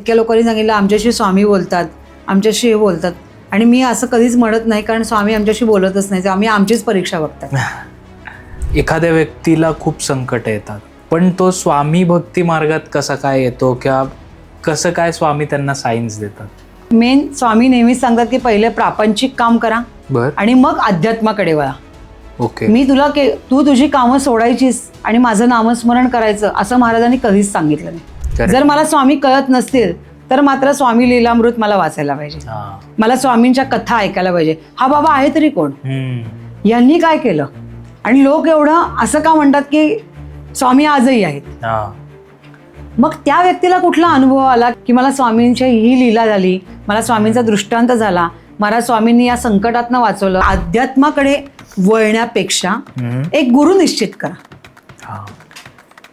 इतक्या लोकांनी सांगितलं आमच्याशी स्वामी बोलतात, आमच्याशी हे बोलतात, आणि मी असं कधीच म्हणत नाही, कारण स्वामी आमच्याशी बोलतच नाही, आम्ही आमचीच परीक्षा बघतात. एखाद्या व्यक्तीला खूप संकट येतात, पण तो स्वामी भक्ती मार्गात कसा काय येतो किंवा कसं काय स्वामी त्यांना सायन्स देतात? मेन स्वामी नेहमीच सांगतात की पहिले प्रापंचिक काम करा आणि मग अध्यात्माकडे वळा. ओके. मी तुला तू तुझी कामं सोडायचीस आणि माझं नामस्मरण करायचं असं महाराजांनी कधीच सांगितलं नाही. जर मला स्वामी कळत नसतील तर मात्र स्वामी लीलामृत मला वाचायला पाहिजे, मला स्वामींच्या कथा ऐकायला पाहिजे. हा बाबा आहे तरी कोण, यांनी काय केलं, आणि लोक एवढं असं का म्हणतात की स्वामी आजही आहेत. मग त्या व्यक्तीला कुठला अनुभव आला की मला स्वामींची ही लीला झाली, मला स्वामींचा दृष्टांत झाला, मला स्वामींनी या संकटातनं वाचवलं. अध्यात्माकडे वळण्यापेक्षा एक गुरु निश्चित करा.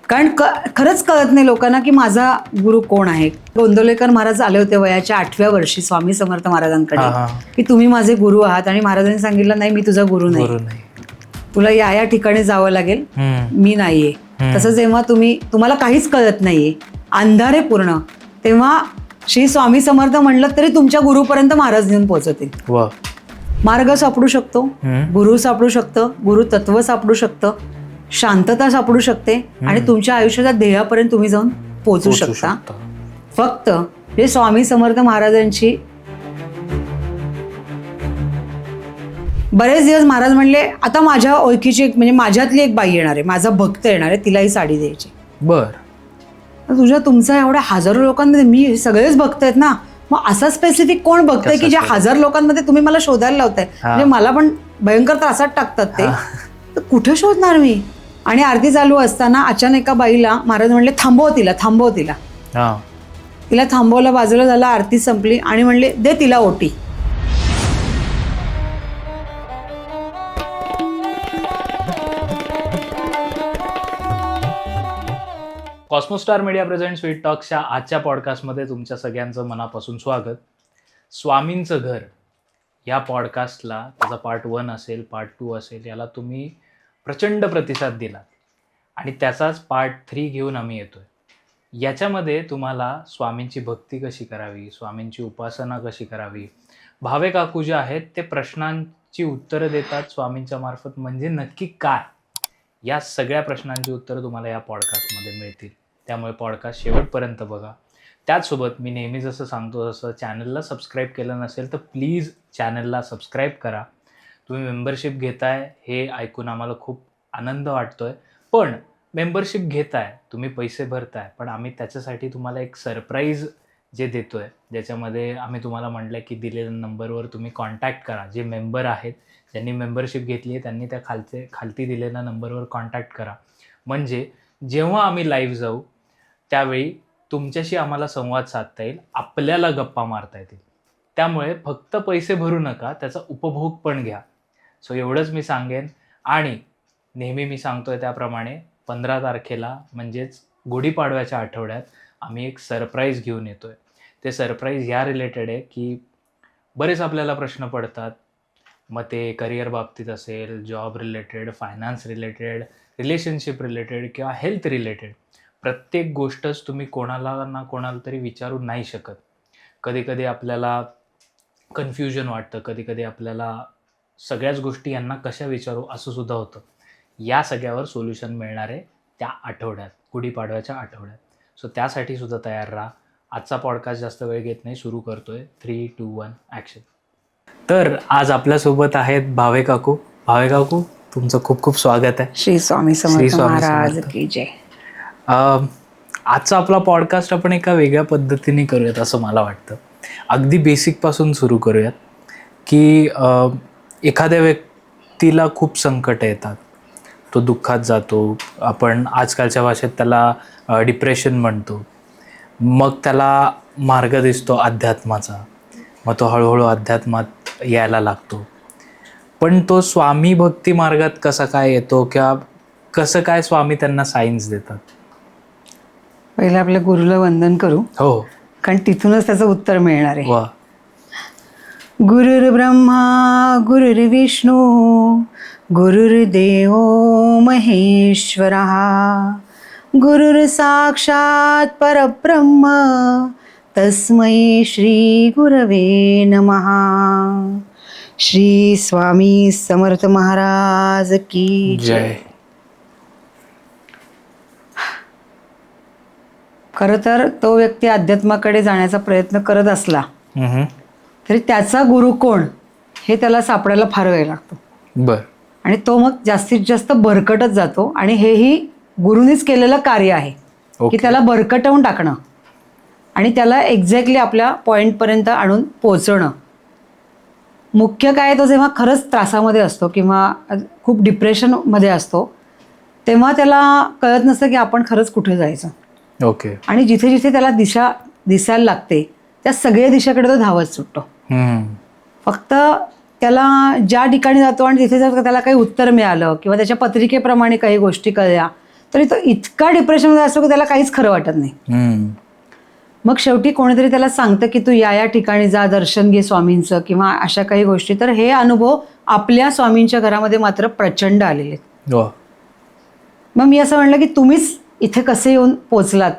कारण खरंच कळत नाही लोकांना की माझा गुरु कोण आहे. गोंदवलेकर महाराज आले होते वयाच्या 8व्या वर्षी स्वामी समर्थ महाराजांकडे की तुम्ही माझे गुरु आहात, आणि महाराजांनी सांगितलं नाही, मी तुझा गुरु नाही, तुला या ठिकाणी जावं लागेल, मी नाहीये. तसं जेव्हा तुम्हाला काहीच कळत नाहीये, अंधारे पूर्ण, तेव्हा श्री स्वामी समर्थ म्हणलं तरी तुमच्या गुरुपर्यंत महाराज नेऊन पोहोचतील. मार्ग सापडू शकतो, गुरु सापडू शकतं, गुरु तत्व सापडू शकतं, शांतता सापडू शकते, आणि तुमच्या आयुष्याच्या ध्येयापर्यंत तुम्ही जाऊन पोहोचू शकता. फक्त हे स्वामी समर्थ महाराजांची बरेच दिवस महाराज म्हणले आता माझ्या ओळखीची म्हणजे माझ्यातली एक बाई येणार आहे, माझा भक्त येणार आहे, तिला ही साडी द्यायची. तुमचा एवढ्या हजारो लोकांमध्ये मी सगळेच भक्त आहेत ना, मग असा स्पेसिफिक कोण बघताय की ज्या 1000 लोकांमध्ये तुम्ही मला शोधायला लावताय, म्हणजे मला पण भयंकर त्रासात टाकतात ते, तर कुठे शोधणार मी. आणि आरती चालू असताना अचानक एका बाईला महाराज म्हणले थांबव तिला. तिला थांबवलं, बाजूला झालं, आरती संपली, आणि म्हणले दे तिला ओटी. कॉस्मोस्टार मीडिया प्रेझेंट स्वीट टॉक्सच्या आजच्या पॉडकास्टमध्ये तुमच्या सगळ्यांचं मनापासून स्वागत. स्वामींचं घर या पॉडकास्टला त्याचा पार्ट 1 असेल, पार्ट 2 असेल, याला तुम्ही प्रचंड प्रतिसाद दिलात, आणि त्याचाच पार्ट 3 घेऊन आम्ही येतोय. याच्यामध्ये तुम्हाला स्वामींची भक्ती कशी करावी, स्वामींची उपासना कशी करावी, भावे काकू जे आहेत ते प्रश्नांची उत्तरं देतात स्वामींच्या मार्फत, म्हणजे नक्की काय, या सगळ्या प्रश्नांची उत्तरं तुम्हाला या पॉडकास्टमध्ये मिळतील. त्यामुळे पॉडकास्ट शेवटपर्यंत बघा. त्याचसोबत मी नेहमी जसं सांगतो तसं चॅनलला सबस्क्राईब केलं नसेल तर प्लीज चॅनलला सबस्क्राईब करा. तुम्ही मेंबरशिप घेताय हे ऐकून आम्हाला खूप आनंद वाटतोय, पण मेंबरशिप घेताय, तुम्ही पैसे भरताय, पण आम्ही त्याच्यासाठी तुम्हाला एक सरप्राईज जे देतोय, ज्याच्यामध्ये आम्ही तुम्हाला म्हटलं की दिलेल्या नंबरवर तुम्ही कॉन्टॅक्ट करा. जे मेंबर आहेत, ज्यांनी मेंबरशिप घेतली आहे त्यांनी त्या खालती दिलेल्या नंबरवर कॉन्टॅक्ट करा, म्हणजे जेव्हा आम्ही लाईव्ह जाऊ त्यावेळी तुमच्याशी आम्हाला संवाद साधता येईल, आपल्याला गप्पा मारता येतील. त्यामुळे फक्त पैसे भरू नका, त्याचा उपभोग पण घ्या. सो एवढंच मी सांगेन. आणि नेहमी मी सांगतोय त्याप्रमाणे 15 तारखेला म्हणजेच गुढीपाडव्याच्या आठवड्यात आम्ही एक सरप्राईज घेऊन येतोय. ते सरप्राईज या रिलेटेड आहे की बरेच आपल्याला प्रश्न पडतात, मग ते करिअर बाबतीत असेल, job related, finance related, relationship related किंवा हेल्थ रिलेटेड. प्रत्येक गोष्टच तुम्ही कोणाला ना कोणाला तरी विचारू नाही शकत. कधी कधी आपल्याला कन्फ्युजन वाटतं, कधी कधी आपल्याला सगळ्याच गोष्टी यांना कशा विचारू असं सुद्धा होतं. या सगळ्यावर सोल्युशन मिळणार आहे त्या आठवड्यात, गुढीपाडव्याच्या आठवड्यात. सो त्यासाठी सुद्धा तयार राहा. आजचा पॉडकास्ट जास्त वेळ घेत नाही, सुरू करतोय. 3, 2, 1 ॲक्शन. तर आज आपल्यासोबत आहेत भावे काकू. भावे काकू, तुमचं खूप खूप स्वागत आहे. श्री स्वामी समर्थ महाराज की जय. आजचा आपला पॉडकास्ट आपण एका वेगळ्या पद्धतीने करूयात असं मला वाटतं. अगदी बेसिकपासून सुरू करूयात की एखाद्या व्यक्तीला खूप संकट येतात, तो दुःखात जातो, आपण आजकालच्या भाषेत त्याला डिप्रेशन म्हणतो. मग त्याला मार्ग दिसतो अध्यात्माचा, मग तो हळूहळू अध्यात्मात यायला लागतो. पण तो स्वामी भक्ती मार्गात कसा काय येतो किंवा कसं काय स्वामी त्यांना सायन्स देतात? पहिलं आपल्या गुरुला वंदन करू. हो, कारण तिथूनच त्याचं उत्तर मिळणार आहे. गुरुर्ब्रह्मा गुरुर्विष्णू गुरुर्देव महेश्वरः गुरुर्साक्षात् परब्रह्म तस्मै श्री गुरवे नमः. श्री स्वामी समर्थ महाराज की जय. खरं तर तो व्यक्ती अध्यात्माकडे जाण्याचा प्रयत्न करत असला तरी त्याचा गुरु कोण हे त्याला सापडायला फार वेळ लागतो. बर. आणि तो मग जास्तीत जास्त भरकटत जातो. आणि हेही गुरुनीच केलेलं कार्य आहे की त्याला भरकटवून टाकणं आणि त्याला एक्झॅक्टली आपल्या पॉईंटपर्यंत आणून पोचवणं. मुख्य काय, तो जेव्हा खरंच त्रासामध्ये असतो किंवा खूप डिप्रेशनमध्ये असतो तेव्हा त्याला कळत नसतं की आपण खरंच कुठे जायचं. ओके. आणि जिथे जिथे त्याला दिशा दिसायला लागते त्या सगळ्या दिशेकडे तो धावत सुटतो. फक्त त्याला ज्या ठिकाणी जातो आणि तिथे जर त्याला काही उत्तर मिळालं किंवा त्याच्या पत्रिकेप्रमाणे काही गोष्टी कळल्या तरी तो इतका डिप्रेशनमध्ये असतो की त्याला काहीच खरं वाटत नाही. मग शेवटी कोणीतरी त्याला सांगतं की तू या ठिकाणी जा, दर्शन घे स्वामींचं किंवा अशा काही गोष्टी. तर हे अनुभव आपल्या स्वामींच्या घरामध्ये मात्र प्रचंड आलेले आहेत. मग मी असं म्हणलं की तुम्हीच इथे कसे येऊन पोचलात.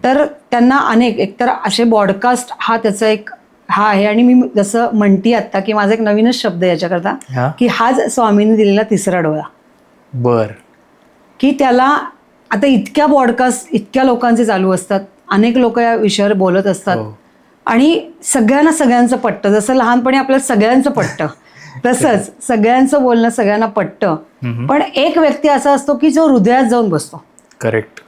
तर त्यांना अनेक एकतर असे ब्रॉडकास्ट हा त्याचा एक हा आहे. आणि मी जसं म्हणते आता की माझा एक नवीनच शब्द याच्याकरता की हाच स्वामींनी दिलेला तिसरा डोळा. बर. की त्याला आता इतक्या ब्रॉडकास्ट इतक्या लोकांचे चालू असतात, अनेक लोक या विषयावर बोलत असतात आणि सगळ्यांचं पटतं. जसं लहानपणी आपल्याला सगळ्यांचं पटतं तसंच सगळ्यांचं बोलणं सगळ्यांना पटतं. पण एक व्यक्ती असा असतो की जो हृदयात जाऊन बसतो. करेक्ट.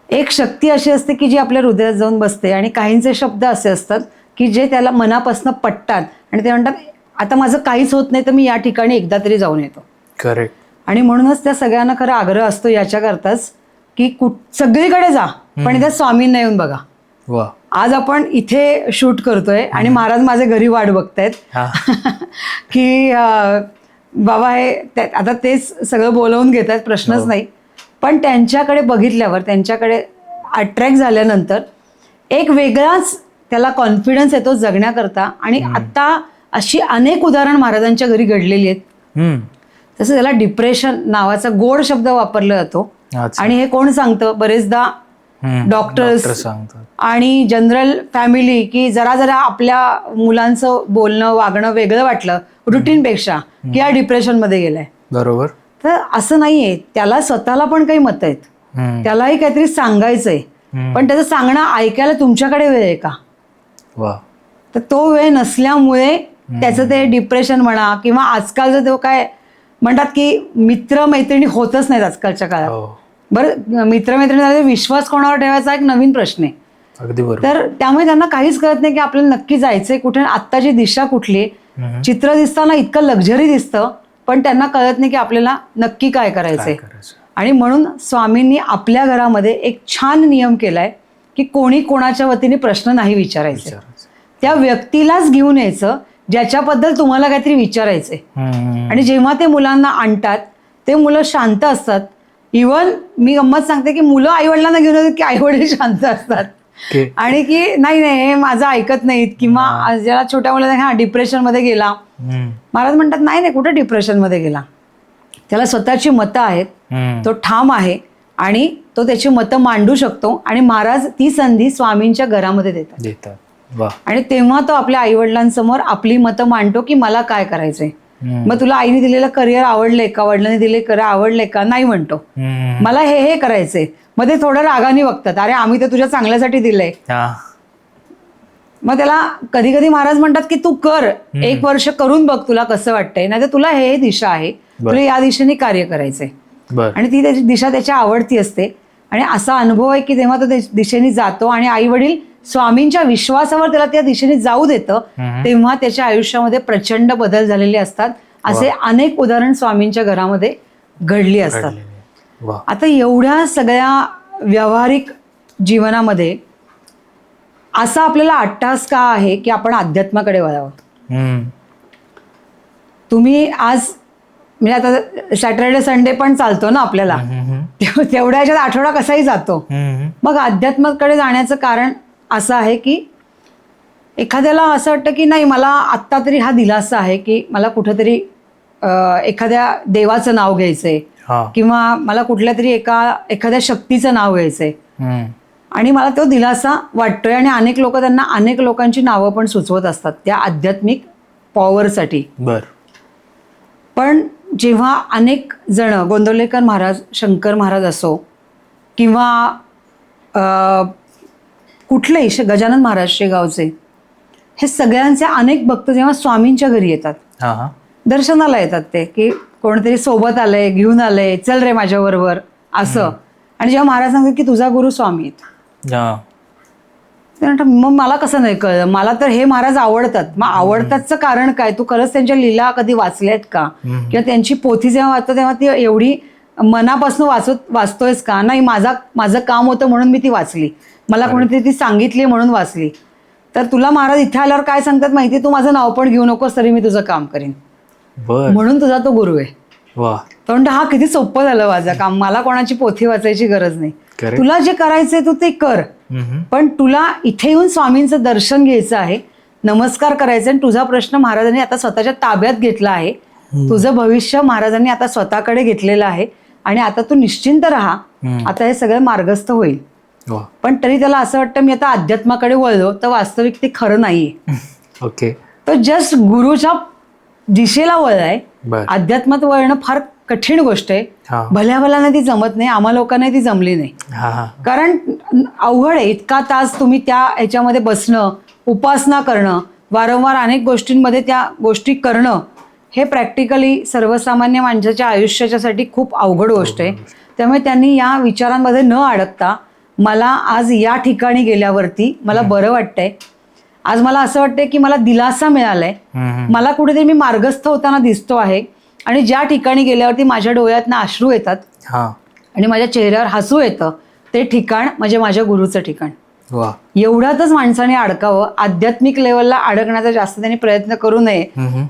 एक शक्ती अशी असते की जी आपल्या हृदयात जाऊन बसते. आणि काहींचे शब्द असे असतात की जे त्याला मनापासून पटतात आणि ते म्हणतात आता माझं काहीच होत नाही तर मी या ठिकाणी एकदा तरी जाऊन येतो. करेक्ट. आणि म्हणूनच त्या सगळ्यांना खरं आग्रह असतो याच्याकरताच की सगळीकडे जा पण इथे स्वामींना येऊन बघा. वा. आज आपण इथे शूट करतोय आणि महाराज माझ्या घरी वाट बघतायत की बाबा हे आता तेच सगळं बोलवून घेत आहेत, प्रश्नच नाही. पण त्यांच्याकडे बघितल्यावर त्यांच्याकडे अट्रॅक्ट झाल्यानंतर एक वेगळाच त्याला कॉन्फिडन्स येतो जगण्याकरता. आणि आता अशी अनेक उदाहरण महाराजांच्या घरी घडलेली आहेत. तसं त्याला डिप्रेशन नावाचा गोड शब्द वापरला जातो. आणि हे कोण सांगतं, बरेचदा डॉक्टर्स आणि जनरल फॅमिली की जरा आपल्या मुलांचं बोलणं वागणं वेगळं वाटलं रुटीनपेक्षा की या डिप्रेशनमध्ये गेलाय. बरोबर. तर असं नाहीये. त्याला स्वतःला पण काही मत आहेत, त्यालाही काहीतरी सांगायचंय. पण त्याचं सांगणं ऐकायला तुमच्याकडे वेळ आहे का? तर तो वेळ नसल्यामुळे त्याचं ते डिप्रेशन म्हणा किंवा आजकालचं तो काय म्हणतात की मित्रमैत्रिणी होतच नाहीत आजकालच्या काळात. बरं, मित्रमैत्रिणी विश्वास कोणावर ठेवायचा एक नवीन प्रश्न आहे. अगदी बरोबर. तर त्यामुळे त्यांना काहीच कळत नाही की आपल्याला नक्की जायचंय कुठे, आत्ताची दिशा कुठली. चित्र दिसताना इतकं लक्झरी दिसतं पण त्यांना कळत नाही की आपल्याला नक्की काय करायचंय. आणि म्हणून स्वामींनी आपल्या घरामध्ये एक छान नियम केलाय की कोणी कोणाच्या वतीने प्रश्न नाही विचारायचे. त्या व्यक्तीलाच घेऊन यायचं ज्याच्याबद्दल तुम्हाला काहीतरी विचारायचंय. आणि जेव्हा ते मुलांना आणतात ते मुलं शांत असतात. इव्हन मी गंमत सांगते की मुलं आईवडिलांना घेऊन येतात की आईवडील शांत असतात आणि की नाही हे माझं ऐकत नाहीत. किंवा ज्याला छोट्या मुलांना डिप्रेशनमध्ये गेला, महाराज म्हणतात नाही कुठे डिप्रेशनमध्ये गेला, त्याला स्वतःची मतं आहेत, तो ठाम आहे आणि तो त्याची मतं मांडू शकतो. आणि महाराज ती संधी स्वामींच्या घरामध्ये देतात. आणि तेव्हा तो आपल्या आईवडिलांसमोर आपली मतं मांडतो की मला काय करायचंय. मग तुला आईने दिलेलं करिअर आवडलंय का, वडिलांनी दिले करिअर आवडलंय का, नाही म्हणतो. मला हे करायचंय. मग ते थोडं रागाने बघतात, अरे आम्ही तर तुझ्या चांगल्यासाठी दिलंय. मग त्याला कधी कधी महाराज म्हणतात की तू कर, 1 वर्ष करून बघ तुला कसं वाटतंय, नाही तर तुला हे दिशा आहे, तुला या दिशेने कार्य करायचंय. आणि ती त्याची दिशा त्याच्या आवडती असते. आणि असा अनुभव आहे की तेव्हा तो दिशेने जातो आणि आई वडील स्वामींच्या विश्वासावर त्याला त्या दिशेने जाऊ देतं. तेव्हा त्याच्या आयुष्यामध्ये प्रचंड बदल झालेले असतात. असे अनेक उदाहरण स्वामींच्या घरामध्ये घडली असतात. आता एवढ्या सगळ्या व्यावहारिक जीवनामध्ये असा आपल्याला अट्टहास का आहे की आपण अध्यात्माकडे वळावं. तुम्ही आज म्हणजे आता सॅटर्डे संडे पण चालतो ना आपल्याला, तेवढ्या ह्याच्यात आठवडा कसाही जातो. मग अध्यात्माकडे जाण्याचं कारण असं आहे की एखाद्याला असं वाटतं की नाही मला आत्ता तरी हा दिलासा आहे की मला कुठंतरी एखाद्या देवाचं नाव घ्यायचंय किंवा मला कुठल्या तरी एखाद्या शक्तीचं नाव घ्यायचंय. आणि मला तो दिलासा वाटतोय. आणि अनेक लोक त्यांना अनेक लोकांची नावं पण सुचवत असतात त्या आध्यात्मिक पॉवरसाठी. पण जेव्हा अनेक जण, गोंदवलेकर महाराज, शंकर महाराज असो किंवा कुठलेही गजानन महाराज शेगावचे, हे सगळ्यांचे अनेक भक्त जेव्हा स्वामींच्या घरी येतात, दर्शनाला येतात, ते की कोणतरी सोबत आलंय, घेऊन आलंय, चल रे माझ्याबरोबर असं. आणि जेव्हा महाराज सांगतात की तुझा गुरु स्वामी आहेत, ते म्हणतात मग मला कसं नाही कळलं, मला तर हे महाराज आवडतात. मग आवडतातचं कारण काय? तू खरंच त्यांच्या लीला कधी वाचल्यात का? किंवा त्यांची पोथी जेव्हा वाचतो तेव्हा ती एवढी मनापासून वाचतोयस का? नाही, माझं काम होतं म्हणून मी ती वाचली, मला कोणीतरी ती सांगितली म्हणून वाचली. तर तुला महाराज इथे आल्यावर काय सांगतात माहिती? तू माझं नाव पण घेऊ नकोस तरी मी तुझं काम करीन, म्हणून तुझा तो गुरु आहे. तो म्हणतो हा किती सोपं झालं माझं काम, मला कोणाची पोथी वाचायची गरज नाही, तुला जे करायचंय तू ते कर, पण तुला इथे येऊन स्वामींचं दर्शन घ्यायचं आहे, नमस्कार करायचा, आणि तुझा प्रश्न महाराजांनी आता स्वतःच्या ताब्यात घेतला आहे, तुझं भविष्य महाराजांनी आता स्वतःकडे घेतलेलं आहे, आणि आता तू निश्चिंत राहा, आता हे सगळं मार्गस्थ होईल. पण तरी त्याला असं वाटतं मी आता अध्यात्माकडे वळलो, तर वास्तविक ते खरं नाहीये. तो जस्ट गुरुच्या दिशेला वळलाय. अध्यात्मात वळणं फार कठीण गोष्ट आहे, भल्या भल्याने ती जमत नाही, आम्हा लोकांना ती जमली नाही. कारण अवघड आहे, इतका तास तुम्ही त्या ह्याच्यामध्ये बसणं, उपासना करणं, वारंवार अनेक गोष्टींमध्ये त्या गोष्टी करणं, हे प्रॅक्टिकली सर्वसामान्य माणसाच्या आयुष्याच्यासाठी खूप अवघड गोष्ट आहे. त्यामुळे त्यांनी या विचारांमध्ये न अडकता मला आज या ठिकाणी गेल्यावरती मला बरं वाटतंय. आज मला असं वाटतंय की मला दिलासा मिळालाय, मला कुठेतरी मी मार्गस्थ होताना दिसतो आहे, आणि ज्या ठिकाणी गेल्यावरती माझ्या डोळ्यातनं अश्रू येतात आणि माझ्या चेहऱ्यावर हसू येतं, ते ठिकाण म्हणजे माझ्या गुरुचं ठिकाण. एवढ्यातच माणसाने अडकावं, आध्यात्मिक लेवलला अडकण्याचा जास्त त्यांनी प्रयत्न करू नये.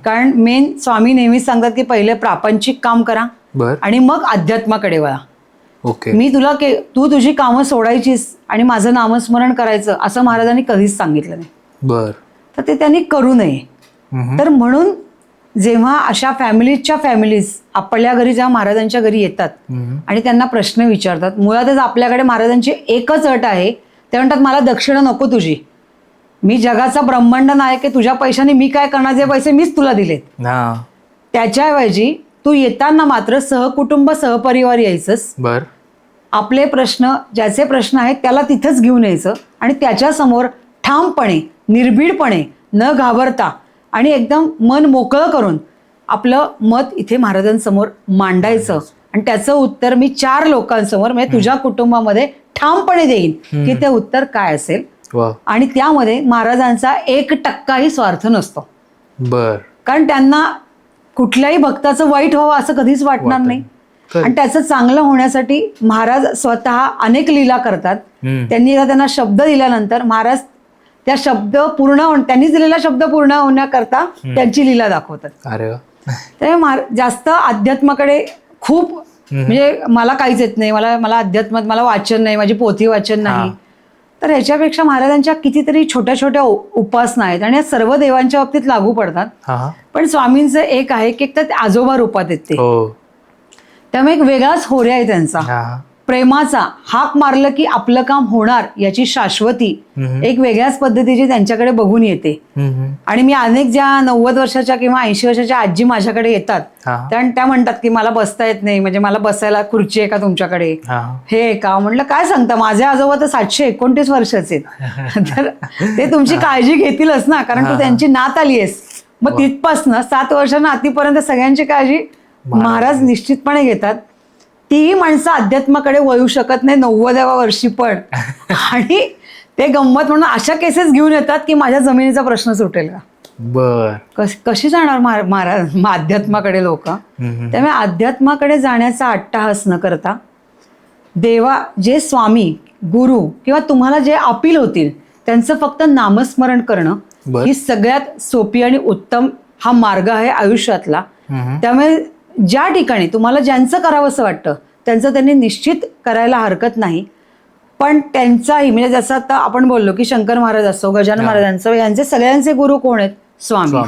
कारण मेन स्वामी नेहमीच सांगतात की पहिले प्रापंचिक काम करा आणि मग अध्यात्माकडे वळा. मी तू तुझी कामं सोडायचीस आणि माझं नामस्मरण करायचं असं महाराजांनी कधीच सांगितलं नाही. तर ते त्यांनी करू नये. तर म्हणून जेव्हा अशा फॅमिलीज आपल्या घरी जेव्हा महाराजांच्या घरी येतात आणि त्यांना प्रश्न विचारतात, मुळातच आपल्याकडे महाराजांची एकच अट आहे, ते म्हणतात मला दक्षिणा नको तुझी, मी जगाचा ब्रह्मांड नायक आहे, तुझ्या पैशाने मी काय करणार, जे पैसे मीच तुला दिलेत. त्याच्याऐवजी तू येताना मात्र सहकुटुंब सहपरिवार यायचंस, आपले प्रश्न ज्याचे प्रश्न आहेत त्याला तिथंच घेऊन यायचं आणि त्याच्यासमोर ठामपणे, निर्भीडपणे, न घाबरता आणि एकदम मन मोकळं करून आपलं मत इथे महाराजांसमोर मांडायचं. आणि त्याचं उत्तर मी 4 लोकांसमोर, म्हणजे तुझ्या कुटुंबामध्ये ठामपणे देईन की ते उत्तर काय असेल. आणि त्यामध्ये महाराजांचा 1% स्वार्थ नसतो. कारण त्यांना कुठल्याही भक्ताचं वाईट व्हावं असं कधीच वाटणार नाही. आणि त्याचं चांगलं होण्यासाठी महाराज स्वतः अनेक लीला करतात. त्यांनी त्यांना शब्द दिल्यानंतर महाराज त्या शब्द त्यांनी दिलेला शब्द पूर्ण होण्याकरता त्यांची लीला दाखवतात. त्यामुळे जास्त अध्यात्माकडे खूप म्हणजे मला काहीच येत नाही, मला अध्यात्मात मला वाचन नाही, माझी पोथी वाचन नाही. तर ह्याच्यापेक्षा महाराजांच्या कितीतरी छोट्या छोट्या उपासना आहेत आणि या सर्व देवांच्या बाबतीत लागू पडतात. पण स्वामींचं एक आहे की एक तर आजोबा रूपात येते, त्यामुळे एक वेगळाच होर्या आहे त्यांचा, प्रेमाचा. हाक मारलं की आपलं काम होणार याची शाश्वती एक वेगळ्याच पद्धतीची त्यांच्याकडे बघून येते. आणि मी अनेक ज्या 90 वर्षाच्या किंवा 80 वर्षाच्या आजी माझ्याकडे येतात त्या म्हणतात की मला बसता येत नाही, म्हणजे मला बसायला खुर्ची आहे का तुमच्याकडे, हे का. म्हटलं काय सांगता, माझे आजोबा तर 729 वर्षाचे, तर ते तुमची काळजी घेतीलच ना, कारण तू त्यांची नात आली आहेस. मग तिथपासनं 7 वर्षांना आतीपर्यंत सगळ्यांची काळजी महाराज निश्चितपणे घेतात. तीही माणसं अध्यात्माकडे वळू शकत नाही 90व्या वर्षी पण. आणि ते गंमत म्हणून अशा केसेस घेऊन येतात की माझ्या जमिनीचा प्रश्न सुटेल का. कशी जाणार महाराज अध्यात्माकडे लोक. त्यामुळे अध्यात्माकडे जाण्याचा अट्टाहास न करता जे स्वामी, गुरु किंवा तुम्हाला जे अपील होतील त्यांचं फक्त नामस्मरण करणं ही सगळ्यात सोपी आणि उत्तम हा मार्ग आहे आयुष्यातला. त्यामुळे ज्या ठिकाणी तुम्हाला ज्यांचं करावं असं वाटतं त्यांचं त्यांनी निश्चित करायला हरकत नाही. पण त्यांचाही म्हणजे जसं आता आपण बोललो की शंकर महाराज असो, गजानन महाराजांचं, यांचे सगळ्यांचे गुरु कोण आहेत? स्वामी.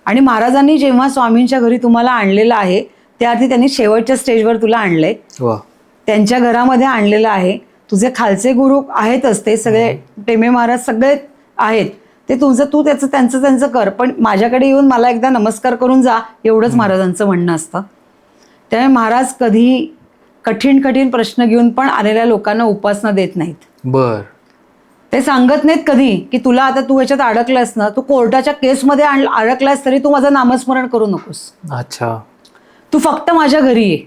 आणि महाराजांनी जेव्हा स्वामींच्या घरी तुम्हाला आणलेलं आहे त्याआधी त्यांनी शेवटच्या स्टेजवर तुला आणलंय, त्यांच्या घरामध्ये आणलेलं आहे. तुझे खालचे गुरु आहेतच, ते सगळे टेमे महाराज सगळे आहेत, ते तुझं तू त्यांचं कर, पण माझ्याकडे येऊन मला एकदा नमस्कार करून जा, एवढंच महाराजांचं म्हणणं असतं. त्यामुळे महाराज कधी कठीण प्रश्न घेऊन पण आलेल्या लोकांना उपासना देत नाहीत. बर. ते सांगत नाहीत कधी की तुला आता तू ह्याच्यात अडकलास ना, तू कोर्टाच्या केसमध्ये अडकलास तरी तू माझं नामस्मरण करू नकोस. अच्छा. तू फक्त माझ्या घरी ये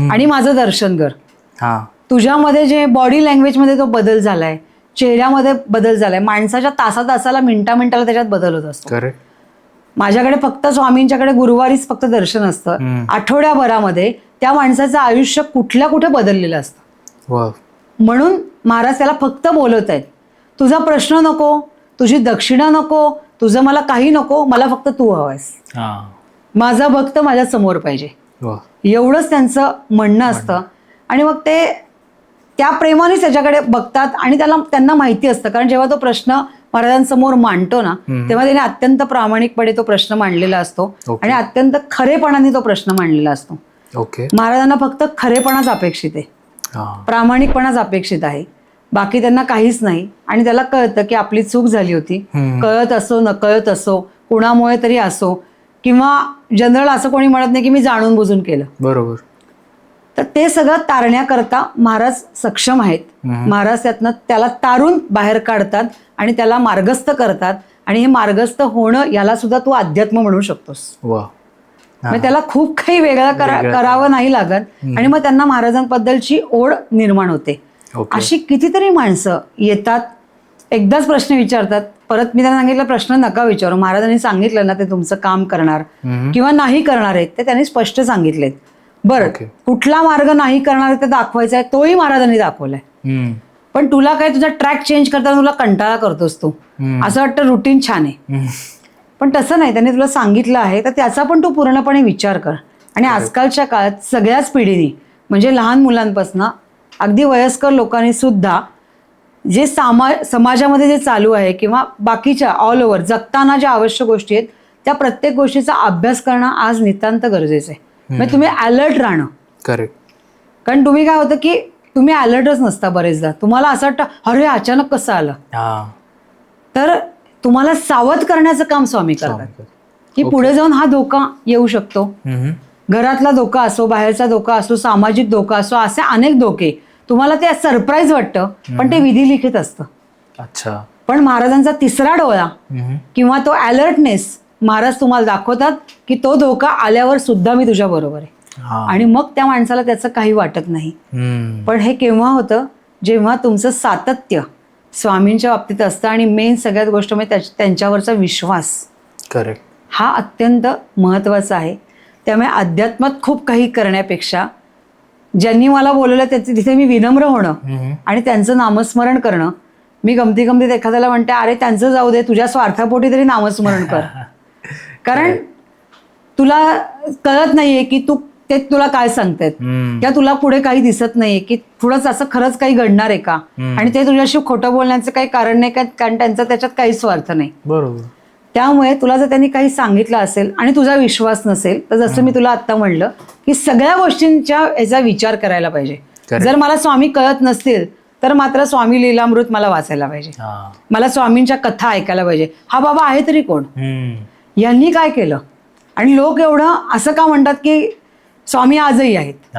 आणि माझं दर्शन कर. हा. तुझ्यामध्ये जे बॉडी लँग्वेजमध्ये तो बदल झालाय, चेहऱ्यामध्ये बदल झालाय, माणसाच्या तासाला मिनिटाला त्याच्यात बदल होत असतो. करेक्ट. माझ्याकडे फक्त स्वामींच्याकडे गुरुवारीच फक्त दर्शन असतं. आठवड्याभरामध्ये त्या माणसाचं आयुष्य कुठे बदललेलं असतं. म्हणून महाराज त्याला फक्त बोलवत आहेत, तुझा प्रश्न नको, तुझी दक्षिणा नको, तुझं मला काही नको, मला फक्त तू हवायस, माझा भक्त माझ्या समोर पाहिजे, एवढंच त्यांचं म्हणणं असतं. आणि मग ते त्या प्रेमानेच त्याच्याकडे बघतात आणि त्यांना माहिती असतं, कारण जेव्हा तो प्रश्न महाराजांसमोर मांडतो ना, तेव्हा त्याने अत्यंत प्रामाणिकपणे तो प्रश्न मांडलेला असतो आणि अत्यंत खरेपणाने तो प्रश्न मांडलेला असतो. महाराजांना फक्त खरेपणाच अपेक्षित आहे, प्रामाणिकपणाच अपेक्षित आहे, बाकी त्यांना काहीच नाही. आणि त्याला कळतं की आपली चूक झाली होती, कळत असो न कळत असो, कुणामुळे तरी असो, किंवा जनरल असं कोणी म्हणत नाही की मी जाणून बुजून केलं. बरोबर. तर ते सगळं तारण्याकरता महाराज सक्षम आहेत. महाराज त्याला तारून बाहेर काढतात आणि त्याला मार्गस्थ करतात. आणि हे मार्गस्थ होणं याला सुद्धा तू अध्यात्म म्हणू शकतोस. मग त्याला खूप काही वेगळं करावं नाही लागत आणि मग त्यांना महाराजांबद्दलची ओढ निर्माण होते. अशी कितीतरी माणसं येतात, एकदाच प्रश्न विचारतात, परत मी त्यांना सांगितलं प्रश्न नका विचारू, महाराजांनी सांगितलं ना ते तुमचं काम करणार किंवा नाही करणार आहेत, ते त्यांनी स्पष्ट सांगितलेत. बरं, कुठला मार्ग नाही करणार ते दाखवायचा आहे तोही महाराजांनी दाखवलाय. पण तुला काय तुझा ट्रॅक चेंज करताना तुला कंटाळा करतोस तू, असं वाटतं रुटीन छान आहे, पण तसं नाही, त्यांनी तुला सांगितलं आहे तर त्याचा पण तू पूर्णपणे विचार कर. आणि आजकालच्या काळात सगळ्याच पिढीने, म्हणजे लहान मुलांपासून अगदी वयस्कर लोकांनी सुद्धा जे समाजामध्ये जे चालू आहे किंवा बाकीच्या ऑल ओव्हर जगताना ज्या आवश्यक गोष्टी आहेत त्या प्रत्येक गोष्टीचा अभ्यास करणं आज नितांत गरजेचं आहे. म्हणजे तुम्ही अलर्ट राहणं. करेक्ट. कारण तुम्ही काय होतं की तुम्ही अलर्टच नसता बरेचदा, तुम्हाला असं वाटतं अरे अचानक कसं आलं. तर तुम्हाला सावध करण्याचं काम स्वामी करतात की पुढे जाऊन हा धोका येऊ शकतो. घरातला धोका असो, बाहेरचा धोका असो, सामाजिक धोका असो, असे अनेक धोके तुम्हाला ते सरप्राईज वाटतं, पण ते विधिलिखित असतं. अच्छा. पण महाराजांचा तिसरा डोळा किंवा तो अलर्टनेस महाराज तुम्हाला दाखवतात की तो धोका आल्यावर सुद्धा मी तुझ्या बरोबर आहे. आणि मग त्या माणसाला त्याचं काही वाटत नाही. पण हे केव्हा होतं, जेव्हा तुमचं सातत्य स्वामींच्या बाबतीत असतं आणि मेन सगळ्यात गोष्ट म्हणजे त्यांच्यावरचा विश्वास. करेक्ट. हा अत्यंत महत्वाचा आहे. त्यामुळे अध्यात्मात खूप काही करण्यापेक्षा ज्यांनी मला बोलवलं तिथे मी विनम्र होणं आणि त्यांचं नामस्मरण करणं. मी गमतीत एखाद्याला म्हणते अरे त्यांचं जाऊ दे, तुझ्या स्वार्थापोटी तरी नामस्मरण कर. कारण तुला कळत नाहीये की ते तुला काय सांगतायत किंवा तुला पुढे काही दिसत नाहीये की पुढंच असं खरंच काही घडणार आहे का, आणि ते तुझ्याशी खोटं बोलण्याचं काही कारण नाही, कारण त्यांचा त्याच्यात काहीच स्वार्थ नाही. बरोबर. त्यामुळे तुला जर त्यांनी काही सांगितलं असेल आणि तुझा विश्वास नसेल तर जसं मी तुला आता म्हणलं की सगळ्या गोष्टींच्या याचा विचार करायला पाहिजे. जर मला स्वामी कळत नसतील तर मात्र स्वामी लीलामृत मला वाचायला पाहिजे, मला स्वामींच्या कथा ऐकायला पाहिजे. हा बाबा आहे तरी कोण, यांनी काय केलं. आणि लोक एवढं असं का म्हणतात की स्वामी आजही आहेत.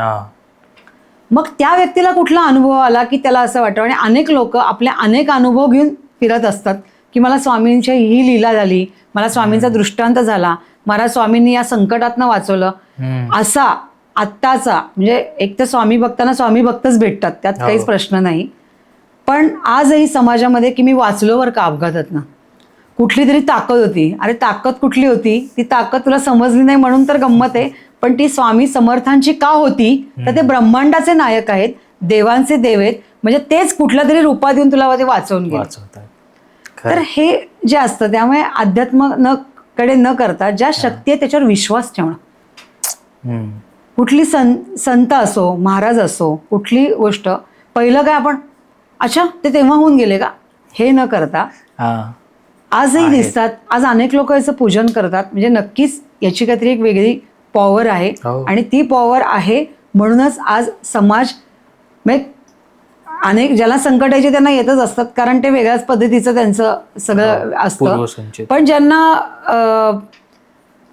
मग त्या व्यक्तीला कुठला अनुभव आला की त्याला असं वाटतं. आणि अनेक लोक आपले अनेक अनुभव घेऊन फिरत असतात की मला स्वामींची ही लीला झाली, मला स्वामींचा दृष्टांत झाला, मला स्वामींनी या संकटातनं वाचवलं. असा आत्ताचा म्हणजे एक तर स्वामी भक्तांना स्वामी भक्तच भेटतात, त्यात काहीच प्रश्न नाही. पण आजही समाजामध्ये की मी वाचलो बरं का अपघातातनं, कुठली तरी ताकद होती. अरे ताकद कुठली होती, ती ताकद तुला समजली नाही म्हणून तर गंमत आहे, पण ती स्वामी समर्थांची का होती तर ते ब्रह्मांडाचे नायक आहेत, देवांचे देव आहेत, म्हणजे तेच कुठल्या तरी रूपात येऊन तुला ते वाचवून गेले. तर हे जे असतं त्यामुळे अध्यात्म कडे न करता ज्या शक्ती आहे त्याच्यावर विश्वास ठेवणं. कुठली संत असो, महाराज असो, कुठली गोष्ट पहिलं काय आपण अच्छा ते तेव्हा होऊन गेले का हे न करता आजही दिसतात. आज अनेक लोक याचं पूजन करतात, म्हणजे नक्कीच याची काहीतरी एक वेगळी पॉवर आहे. आणि ती पॉवर आहे म्हणूनच आज समाज अनेक ज्याला संकट यायचे त्यांना येतच असतात, कारण ते वेगळ्याच पद्धतीचं त्यांचं सगळं असतं. पूर्वसंचित. पण ज्यांना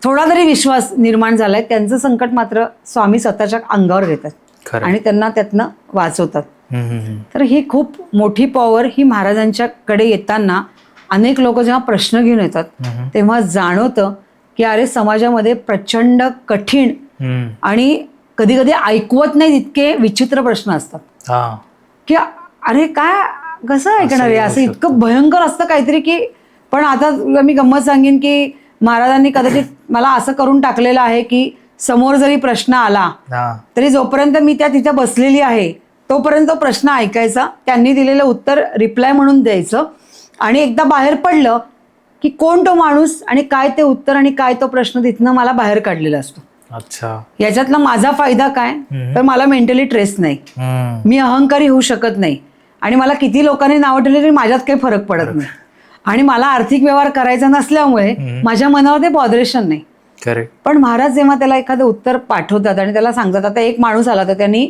थोडा तरी विश्वास निर्माण झालाय त्यांचं संकट मात्र स्वामी स्वतःच्या अंगावर घेतात खरं. आणि त्यांना त्यातनं वाचवतात. हम्म. तर ही खूप मोठी पॉवर ही महाराजांच्याकडे येताना अनेक लोक जेव्हा प्रश्न घेऊन येतात तेव्हा जाणवतं की अरे समाजामध्ये प्रचंड कठीण आणि कधी कधी ऐकवत नाही इतके विचित्र प्रश्न असतात हा की अरे काय कसं ऐकणार आहे, असं इतकं भयंकर असतं काहीतरी की. पण आता तुला मी गंमत सांगेन की महाराजांनी कदाचित मला असं करून टाकलेलं आहे की समोर जरी प्रश्न आला तरी जोपर्यंत मी त्या तिथे बसलेली आहे तोपर्यंत तो प्रश्न ऐकायचा, त्यांनी दिलेलं उत्तर रिप्लाय म्हणून द्यायचं, आणि एकदा बाहेर पडलं की कोण तो माणूस आणि काय ते उत्तर आणि काय तो प्रश्न तिथनं मला बाहेर काढलेला असतो. अच्छा. याच्यातला माझा फायदा काय, तर मला मेंटली ट्रेस नाही, मी अहंकारी होऊ शकत नाही, आणि मला किती लोकांनी नावं ठेवली तरी माझ्यात काही फरक पडत नाही, आणि मला आर्थिक व्यवहार करायचा नसल्यामुळे माझ्या मनावर ते बॉदरेशन नाही. पण महाराज जेव्हा त्याला एखादं उत्तर पाठवतात आणि त्याला सांगतात, आता एक माणूस आला तर त्यांनी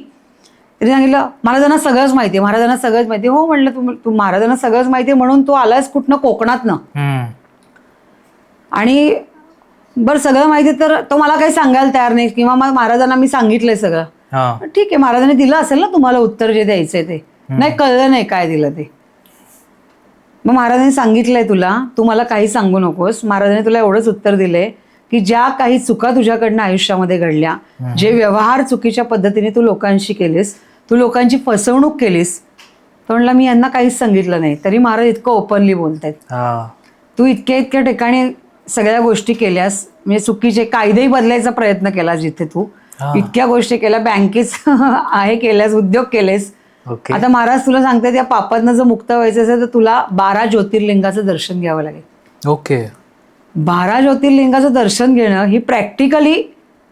सांगितलं महाराजांना सगळंच माहिती आहे, महाराजांना सगळंच माहिती आहे. हो म्हणलं, तू महाराजांना सगळंच माहिती आहे म्हणून तू आलायस कुठनं, कोकणातनं, आणि बरं सगळं माहिती तर तो मला काही सांगायला तयार नाही, किंवा मग महाराजांना मी सांगितलंय सगळं. ठीक आहे, महाराजांनी दिलं असेल ना तुम्हाला उत्तर जे द्यायचंय ते, नाही कळलं नाही काय दिलं ते. मग महाराजांनी सांगितलंय तुला, तू मला काही सांगू नकोस, महाराजांनी तुला एवढंच उत्तर दिलंय की ज्या काही चुका तुझ्याकडनं आयुष्यामध्ये घडल्या, जे व्यवहार चुकीच्या पद्धतीने तू लोकांशी केलीस, तू लोकांची फसवणूक केलीस, तर म्हणला मी यांना काहीच सांगितलं नाही, तरी महाराज इतकं ओपनली बोलतायत. तू इतक्या ठिकाणी सगळ्या गोष्टी केल्यास, म्हणजे चुकीचे कायदेही बदलायचा प्रयत्न केला, जिथे तू इतक्या गोष्टी केल्या, बँकेच आहे केल्यास, उद्योग केलेस. आता महाराज तुला सांगतात त्या पापातनं जर मुक्त व्हायचं असेल तर तुला 12 ज्योतिर्लिंगाचं दर्शन घ्यावं लागेल. ओके. 12 ज्योतिर्लिंगाचं दर्शन घेणं ही प्रॅक्टिकली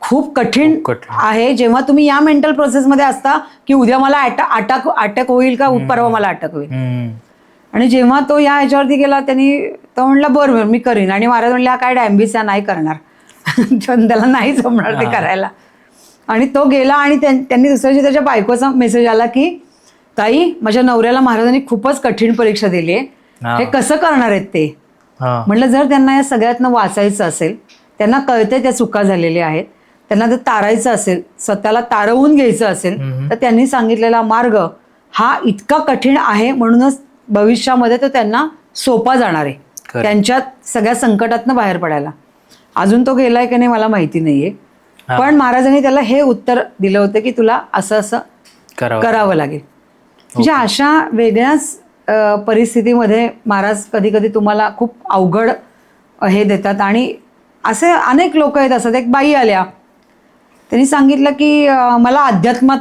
खूप कठीण आहे. जेव्हा तुम्ही या मेंटल प्रोसेसमध्ये असता की उद्या मला अटॅक होईल का परवा मला अटॅक होईल, आणि जेव्हा तो या ह्याच्यावरती गेला त्यांनी तो म्हणला बरं मी करीन, आणि महाराज म्हणले हा काय डॅम्बिसा नाही करणार त्याला नाही जमणार ते करायला. आणि तो गेला आणि त्यांनी दुसऱ्या दिवशी त्याच्या बायकोचा मेसेज आला की ताई माझ्या नवऱ्याला महाराजांनी खूपच कठीण परीक्षा दिली आहे, हे कसं करणार आहेत ते. म्हटलं जर त्यांना या सगळ्यातनं वाचायचं असेल, त्यांना कळते त्या चुका झालेल्या आहेत, त्यांना ते तारायचं असेल, स्वतःला तारवून घ्यायचं असेल, तर त्यांनी सांगितलेला मार्ग हा इतका कठीण आहे, म्हणूनच भविष्यामध्ये तो त्यांना सोपा जाणार आहे त्यांच्या सगळ्या संकटातनं बाहेर पडायला. अजून तो गेलाय की नाही मला माहिती नाहीये, पण महाराजांनी त्याला हे उत्तर दिलं होतं की तुला असं असं करावं लागेल. म्हणजे अशा वेगळ्याच परिस्थितीमध्ये महाराज कधी कधी तुम्हाला खूप अवघड हे देतात. आणि असे अनेक लोक आहेत असतात. एक बाई आल्या, त्यांनी सांगितलं की मला अध्यात्मात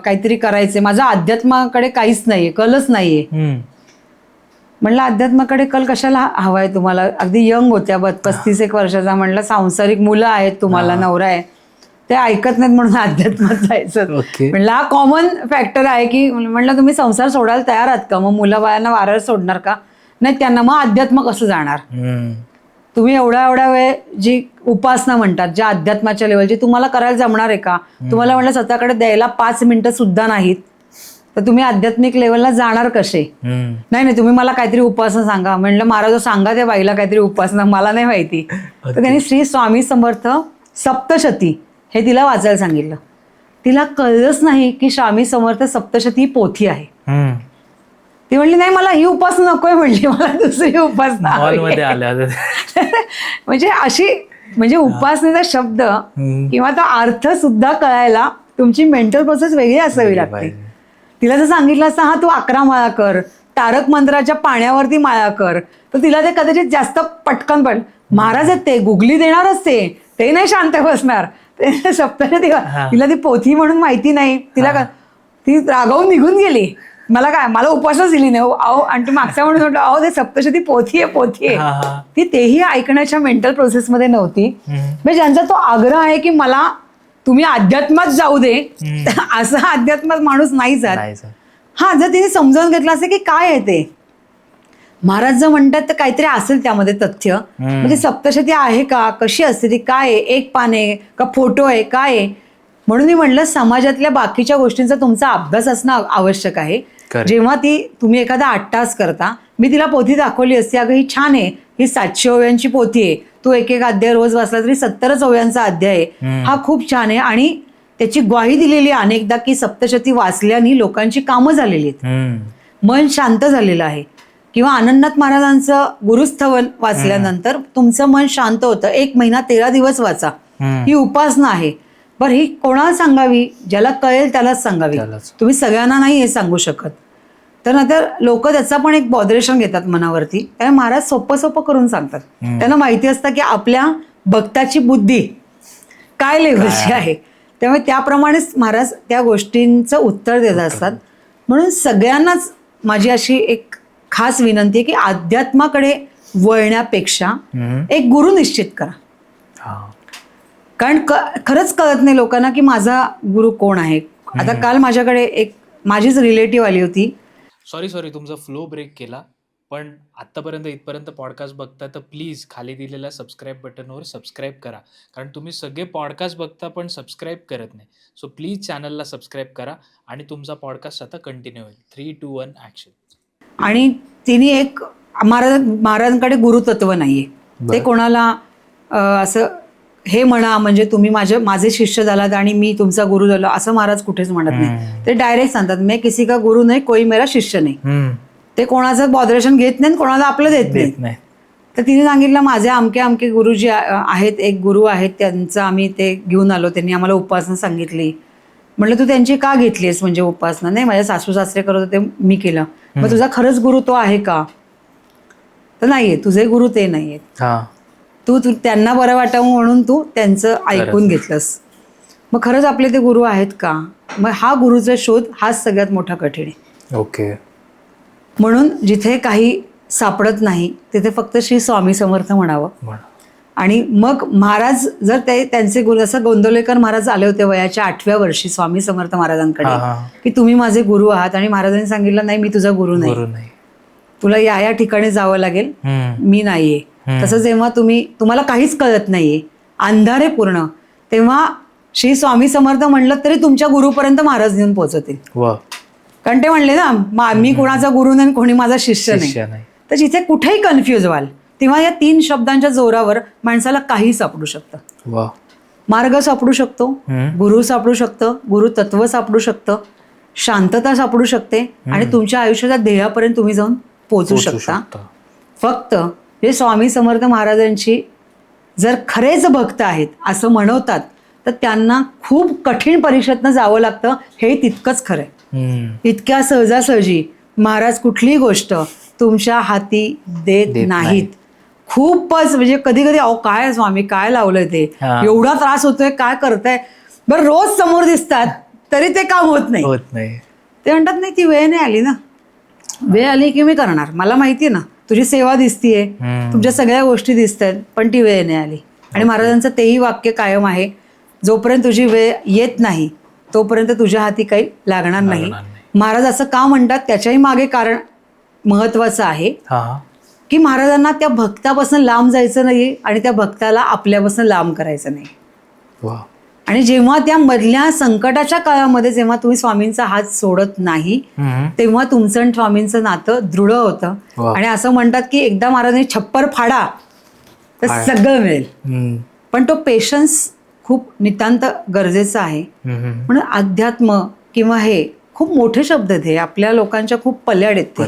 काहीतरी करायचंय, माझा अध्यात्माकडे काहीच नाहीये, कलच नाहीये. म्हणलं अध्यात्माकडे कल कशाला हवाय तुम्हाला, अगदी यंग होत्या 35 वर्षाचा. म्हणलं सांसारिक मुलं आहेत तुम्हाला, नवरा आहे, ते ऐकत नाहीत म्हणून अध्यात्मात जायचं. म्हणलं हा कॉमन फॅक्टर आहे की, म्हणलं तुम्ही संसार सोडायला तयार आहात का, मग मुलं बाळांना वाऱ्यावर सोडणार का, नाही त्यांना मग अध्यात्म कसं जाणार. तुम्ही एवढ्या वेळ जी उपासना म्हणतात ज्या अध्यात्माच्या लेवलची तुम्हाला करायला जमणार आहे का, तुम्हाला म्हणलं स्वतःकडे द्यायला 5 मिनिटं सुद्धा नाहीत, तर तुम्ही आध्यात्मिक लेवलला जाणार कसे. नाही तुम्ही मला काहीतरी उपासना सांगा. म्हणलं महाराज सांगा त्या बाईला काहीतरी उपासना, मला नाही माहिती. तर त्यांनी श्री स्वामी समर्थ सप्तशती हे तिला वाचायला सांगितलं. तिला कळलंच नाही की स्वामी समर्थ सप्तशती पोथी आहे. ती म्हणली नाही मला ही उपासना नकोय, म्हणली मला दुसरी उपासना. म्हणजे अशी म्हणजे उपासनेचा शब्द किंवा तो अर्थ सुद्धा कळायला तुमची मेंटल प्रोसेस वेगळी असावी लागते. तिला जर सांगितलं असतं हा तू 11 माळा कर, तारक मंत्राच्या पाण्यावरती माळा कर, तर तिला ते कदाचित जास्त पटकन पण. महाराज आहेत ते गुगली देणारच, ते नाही शांत बसणार. ते सप्तशती तिला ती पोथी म्हणून माहिती नाही, तिला ती रागावून निघून गेली. मला उपासच दिली नाही अहो. आणि तू मागच्या म्हणून म्हटलं अहो ते सप्तशती पोथी आहे. ती तेही ऐकण्याच्या मेंटल प्रोसेसमध्ये नव्हती. म्हणजे ज्यांचा तो आग्रह आहे की मला तुम्ही अध्यात्मात जाऊ दे, असा अध्यात्मात माणूस नाही जात. हा जर तिने समजावून घेतलं असेल की काय आहे ते, महाराज जर म्हणतात तर काहीतरी असेल त्यामध्ये तथ्य. म्हणजे सप्तशती आहे का, कशी असते ती, काय आहे, एक पान आहे का फोटो आहे, काय आहे, म्हणून मी म्हटलं समाजातल्या बाकीच्या गोष्टींचा तुमचा अभ्यास असणं आवश्यक आहे. जेव्हा तुम्ही एखादा 8 तास करता, मी तिला पोथी दाखवली असती, अगं ही छान आहे, ही 700 ओव्यांची पोथी आहे, तू एक अध्याय रोज वाचला तरी 70 ओव्यांचा अध्याय आहे, हा खूप छान आहे. आणि त्याची ग्वाही दिलेली अनेकदा की सप्तशती वाचल्याने लोकांची कामं झालेली आहेत, मन शांत झालेलं आहे. किंवा आनंदनाथ महाराजांचं गुरुस्थवन वाचल्यानंतर तुमचं मन शांत होतं. 1 महिना 13 दिवस वाचा, ही उपासना आहे. बरं, ही कोणाला सांगावी? ज्याला कळेल त्यालाच सांगावी. तुम्ही सगळ्यांना नाही हे सांगू शकत. तर नंतर लोक त्याचा पण एक बॉदरेशन घेतात मनावरती. त्यामुळे महाराज सोपं करून सांगतात. त्यांना माहिती असतं की आपल्या भक्ताची बुद्धी काय लेवलची आहे, त्यामुळे त्याप्रमाणेच महाराज त्या गोष्टींचं उत्तर देत असतात. म्हणून सगळ्यांनाच माझी अशी एक खास विनंती आहे की अध्यात्माकडे वळण्यापेक्षा एक गुरु निश्चित करा. कारण खरंच कळत नाही लोकांना की माझा गुरु कोण आहे. आता काल माझ्याकडे एक माझीच रिलेटिव्ह आली होती. सॉरी तुमचा फ्लो ब्रेक केला, पण आत्तापर्यंत इथपर्यंत पॉडकास्ट बघता तर प्लीज खाली दिलेल्या सबस्क्राईब बटनवर सबस्क्राईब करा. कारण तुम्ही सगळे पॉडकास्ट बघता पण सबस्क्राईब करत नाही. सो प्लीज चॅनलला सबस्क्राईब करा आणि तुमचा पॉडकास्ट आता कंटिन्यू होईल. 3, 2, 1 ॲक्शन. आणि तिने एक महाराजांकडे गुरुतत्व नाहीये. ते कोणाला असं हे म्हणा म्हणजे तुम्ही माझे शिष्य झालात आणि मी तुमचा गुरु झालो असं महाराज कुठेच म्हणत नाही. ते डायरेक्ट सांगतात, मैं किसी का गुरु नाही, कोई मेरा शिष्य नाही. ते कोणाचं बॉदरेशन घेत नाही, कोणाला आपलं देत नाही. तर तिने सांगितलं माझे अमके गुरु जे आहेत, एक गुरु आहेत, त्यांचं आम्ही ते घेऊन आलो, त्यांनी आम्हाला उपासना सांगितली. म्हटलं तू त्यांची का घेतलीस म्हणजे उपासना? नाही, माझ्या सासू सासरे करत होते, मी केलं. मग तुझा खरंच गुरु तो आहे का? तर नाहीये, तुझे गुरु ते नाहीयेत. तू त्यांना बरं वाटावं म्हणून तू त्यांचं ऐकून घेतलंस. मग खरंच आपले ते गुरु आहेत का? मग हा गुरुचा शोध हाच सगळ्यात मोठा कठीण आहे. ओके. म्हणून जिथे काही सापडत नाही तिथे फक्त श्री स्वामी समर्थ म्हणावं. आणि मग महाराज जर त्यांचे गुरु, जसं गोंदवलेकर महाराज आले होते वयाच्या 8व्या वर्षी स्वामी समर्थ महाराजांकडे की तुम्ही माझे गुरु आहात, आणि महाराजांनी सांगितलं नाही, मी तुझा गुरु नाही, तुला या ठिकाणी जावं लागेल, मी नाहीये. तसं जेव्हा तुम्हाला काहीच कळत नाहीये, अंधारे पूर्ण, तेव्हा श्री स्वामी समर्थ म्हणलं तरी तुमच्या गुरुपर्यंत महाराज नेऊन पोहोचवतील. कारण ते म्हणले ना, मी कोणाचा गुरु नाही, कोणी माझा शिष्य नाही. तर जिथे कुठेही कन्फ्युज व्हाल तेव्हा या 3 शब्दांच्या जोरावर माणसाला काही सापडू शकतं. मार्ग सापडू शकतो, गुरु सापडू शकतं, गुरुतत्व सापडू शकतं, शांतता सापडू शकते, आणि तुमच्या आयुष्याच्या ध्येयापर्यंत तुम्ही जाऊन पोहोचू शकता. फक्त हे स्वामी समर्थ महाराजांची जर खरेच भक्त आहेत असं म्हणवतात तर त्यांना खूप कठीण परीक्षेतनं जावं लागतं, हे तितकंच खरंय. इतक्या सहजासहजी महाराज कुठलीही गोष्ट तुमच्या हाती देत नाहीत. खूपच म्हणजे कधी कधी अहो काय स्वामी काय लावलंय ते, एवढा त्रास होतोय, काय करताय, बरं रोज समोर दिसतात तरी ते काम होत नाही. ते म्हणतात नाही, ती वेळ नाही आली ना, वेळ आली की मी करणार, मला माहिती आहे ना तुझी सेवा दिसतीये, तुमच्या सगळ्या गोष्टी दिसत आहेत, पण ती वेळ नाही आली. आणि महाराजांचं तेही वाक्य कायम आहे, जोपर्यंत तुझी वेळ येत नाही तोपर्यंत तुझ्या हाती काही लागणार नाही. महाराज असं का म्हणतात त्याच्याही मागे कारण महत्वाचं आहे की महाराजांना त्या भक्तापासून लांब जायचं नाही आणि त्या भक्ताला आपल्यापासून लांब करायचं नाही. आणि जेव्हा त्या मधल्या संकटाच्या काळामध्ये जेव्हा तुम्ही स्वामींचा हात सोडत नाही तेव्हा तुमचं आणि स्वामींचं नातं दृढ होतं. आणि असं म्हणतात की एकदा महाराजांनी छप्पर फाडा तर सगळं मिळेल. पण तो पेशन्स खूप नितांत गरजेचा आहे. म्हणून अध्यात्म किंवा हे खूप मोठे शब्द आहेत, हे आपल्या लोकांच्या खूप पल्याड आहेत.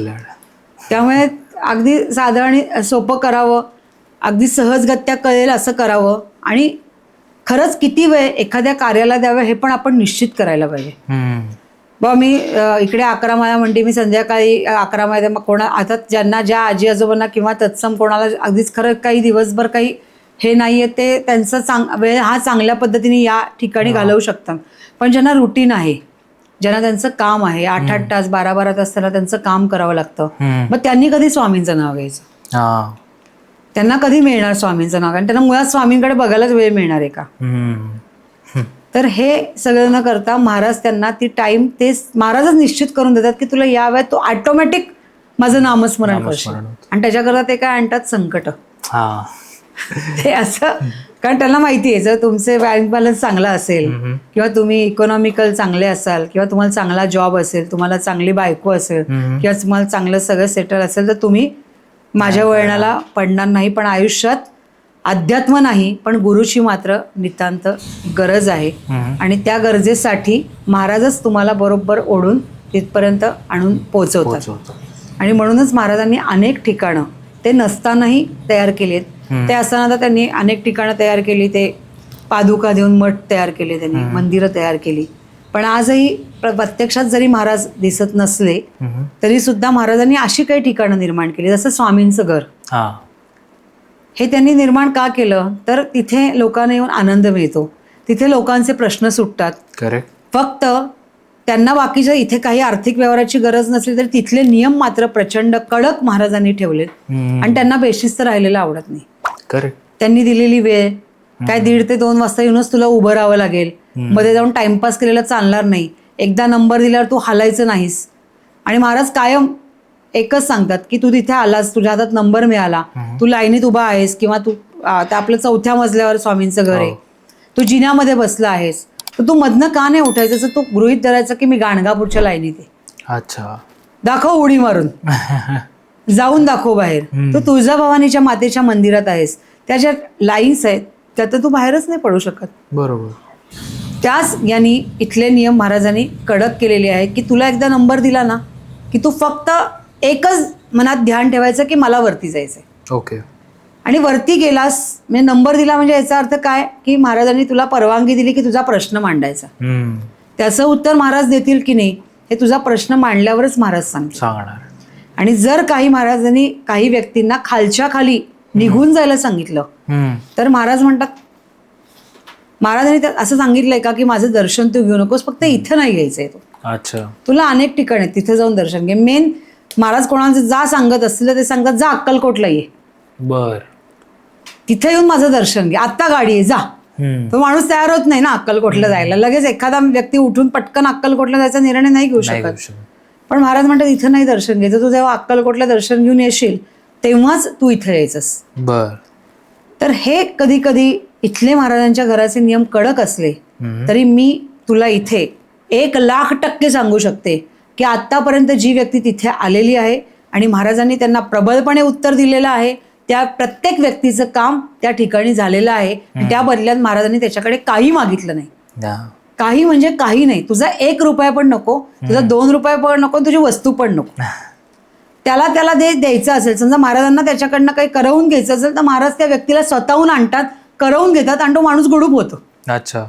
त्यामुळे अगदी साधारण सोपं करावं, अगदी सहजगत्या कळेल असं करावं, आणि खरंच किती वेळ एखाद्या कार्याला द्यावं हे पण आपण निश्चित करायला पाहिजे. बा मी इकडे 11 माळा म्हणते, मी संध्याकाळी 11 माळा, मग कोणा आता ज्यांना ज्या आजी आजोबांना किंवा तत्सम कोणाला अगदीच खरं काही दिवसभर काही हे नाहीये ते त्यांचं वेळ हा चांगल्या पद्धतीने या ठिकाणी घालवू शकतात. पण ज्यांना रुटीन आहे, ज्यांना त्यांचं काम आहे, 8-8 तास 12-12 तास त्यांना त्यांचं काम करावं लागतं, मग त्यांनी कधी स्वामींचं नाव घ्यायचं? त्यांना कधी मिळणार स्वामींचं नाव? कारण त्यांना मुळात स्वामींकडे बघायलाच वेळ मिळणार आहे का? तर हे सगळं न करता महाराज त्यांना ती टाइम ते महाराजच निश्चित करून देतात की तुला या वेळेत तो ऑटोमॅटिक माझं नामस्मरण करशील. आणि त्याच्याकरता ते काय आणतात? संकट. ते असं, कारण त्यांना माहिती आहे जर तुमचे बँक बॅलन्स चांगला असेल किंवा तुम्ही इकॉनॉमिकल चांगले असाल किंवा तुम्हाला चांगला जॉब असेल, तुम्हाला चांगली बायको असेल किंवा तुम्हाला चांगलं सगळं सेटल असेल, तर तुम्ही माझ्या वळणाला पडणार नाही. पण आयुष्यात अध्यात्म नाही पण गुरुची मात्र नितांत गरज आहे. आणि त्या गरजेसाठी महाराजच तुम्हाला बरोबर ओढून तिथपर्यंत आणून पोहोचवतात. आणि म्हणूनच महाराजांनी अनेक ठिकाणं ते नसतानाही तयार केली आहेत. ते असताना तर त्यांनी अनेक ठिकाणं तयार केली, ते पादुका देऊन मठ तयार केले, त्यांनी मंदिरं तयार केली. पण आजही प्रत्यक्षात जरी महाराज दिसत नसले तरी सुद्धा महाराजांनी अशी काही ठिकाणं निर्माण केली, जसं स्वामींचं घर. हे त्यांनी निर्माण का केलं तर तिथे लोकांना येऊन आनंद मिळतो, तिथे लोकांचे प्रश्न सुटतात. करेक्ट. फक्त त्यांना बाकीच्या इथे काही आर्थिक व्यवहाराची गरज नसली तरी तिथले नियम मात्र प्रचंड कडक महाराजांनी ठेवलेत आणि त्यांना बेशिस्त राहिलेलं आवडत नाही. करेक्ट. त्यांनी दिलेली वेळ काय 1:30 ते 2 वाजता येऊनच तुला उभं राहावं लागेल, मध्ये जाऊन टाइमपास केलेला चालणार नाही, एकदा नंबर दिल्यावर तू हालायचं नाहीस. आणि महाराज कायम एकच सांगतात की तू तिथे आलास, तुझ्या हातात नंबर मिळाला, तू लाईनीत उभा आहेस किंवा तू आपलं 4थ्या मजल्यावर स्वामींचं घर आहे, तू जिन्यामध्ये बसला आहेस, तर तू मधनं का नाही उठायचं, तर तू गृहीत धरायचं की मी गाणगापूरच्या लाईनीत आहे. अच्छा. दाखव उडी मारून, जाऊन दाखव बाहेर. तू तुळजाभवानीच्या मातेच्या मंदिरात आहेस, त्या ज्या लाईन्स आहेत त्यात तू बाहेरच नाही पडू शकत. बरोबर. त्याच यांनी इथले नियम महाराजांनी कडक केलेले आहेत की तुला एकदा नंबर दिला ना की तू फक्त एकच मनात ध्यान ठेवायचं की मला वरती जायचंय. ओके. आणि वरती गेलास म्हणजे नंबर दिला म्हणजे याचा अर्थ काय की महाराजांनी तुला परवानगी दिली की तुझा प्रश्न मांडायचा. त्याचं उत्तर महाराज देतील की नाही हे तुझा प्रश्न मांडल्यावरच महाराज सांगणार. आणि जर काही महाराजांनी काही व्यक्तींना खालच्या खाली निघून जायला सांगितलं तर महाराज म्हणतात, महाराजांनी असं सांगितलंय का की माझं दर्शन तू घेऊ नकोस, फक्त इथं नाही घ्यायचंय तू. अच्छा. तुला अनेक ठिकाण आहेत तिथे जाऊन दर्शन घे. मेन महाराज कोणाचं जा सांगत असतील तर ते सांगतात जा अक्कलकोटला ये. बर. तिथे येऊन माझं दर्शन घे, आत्ता गाडी आहे जा. तो माणूस तयार होत नाही ना अक्कलकोटला जायला. लगेच एखादा व्यक्ती उठून पटकन अक्कलकोटला जायचा निर्णय नाही घेऊ शकत. पण महाराज म्हणतात इथं नाही दर्शन घ्यायचं, तू जेव्हा अक्कलकोटला दर्शन घेऊन येशील तेव्हाच तू इथं यायचंस. बर. तर हे कधी कधी इथले महाराजांच्या घराचे नियम कडक असले तरी मी तुला इथे 1,00,000% सांगू शकते की आतापर्यंत जी व्यक्ती तिथे आलेली आहे आणि महाराजांनी त्यांना प्रबळपणे उत्तर दिलेलं आहे त्या प्रत्येक व्यक्तीचं काम त्या ठिकाणी झालेलं आहे. त्या बदल्यात महाराजांनी त्याच्याकडे काही मागितलं नाही. काही म्हणजे काही नाही. तुझा 1 रुपया पण नको, तुझा 2 रुपये पण नको, तुझी वस्तू पण नको. त्याला द्यायचं असेल, समजा महाराजांना त्याच्याकडनं काही करवून घ्यायचं असेल तर महाराज त्या व्यक्तीला स्वतःहून आणतात, करवून घेतात आणि तो माणूस गुडूप होतो. अच्छा.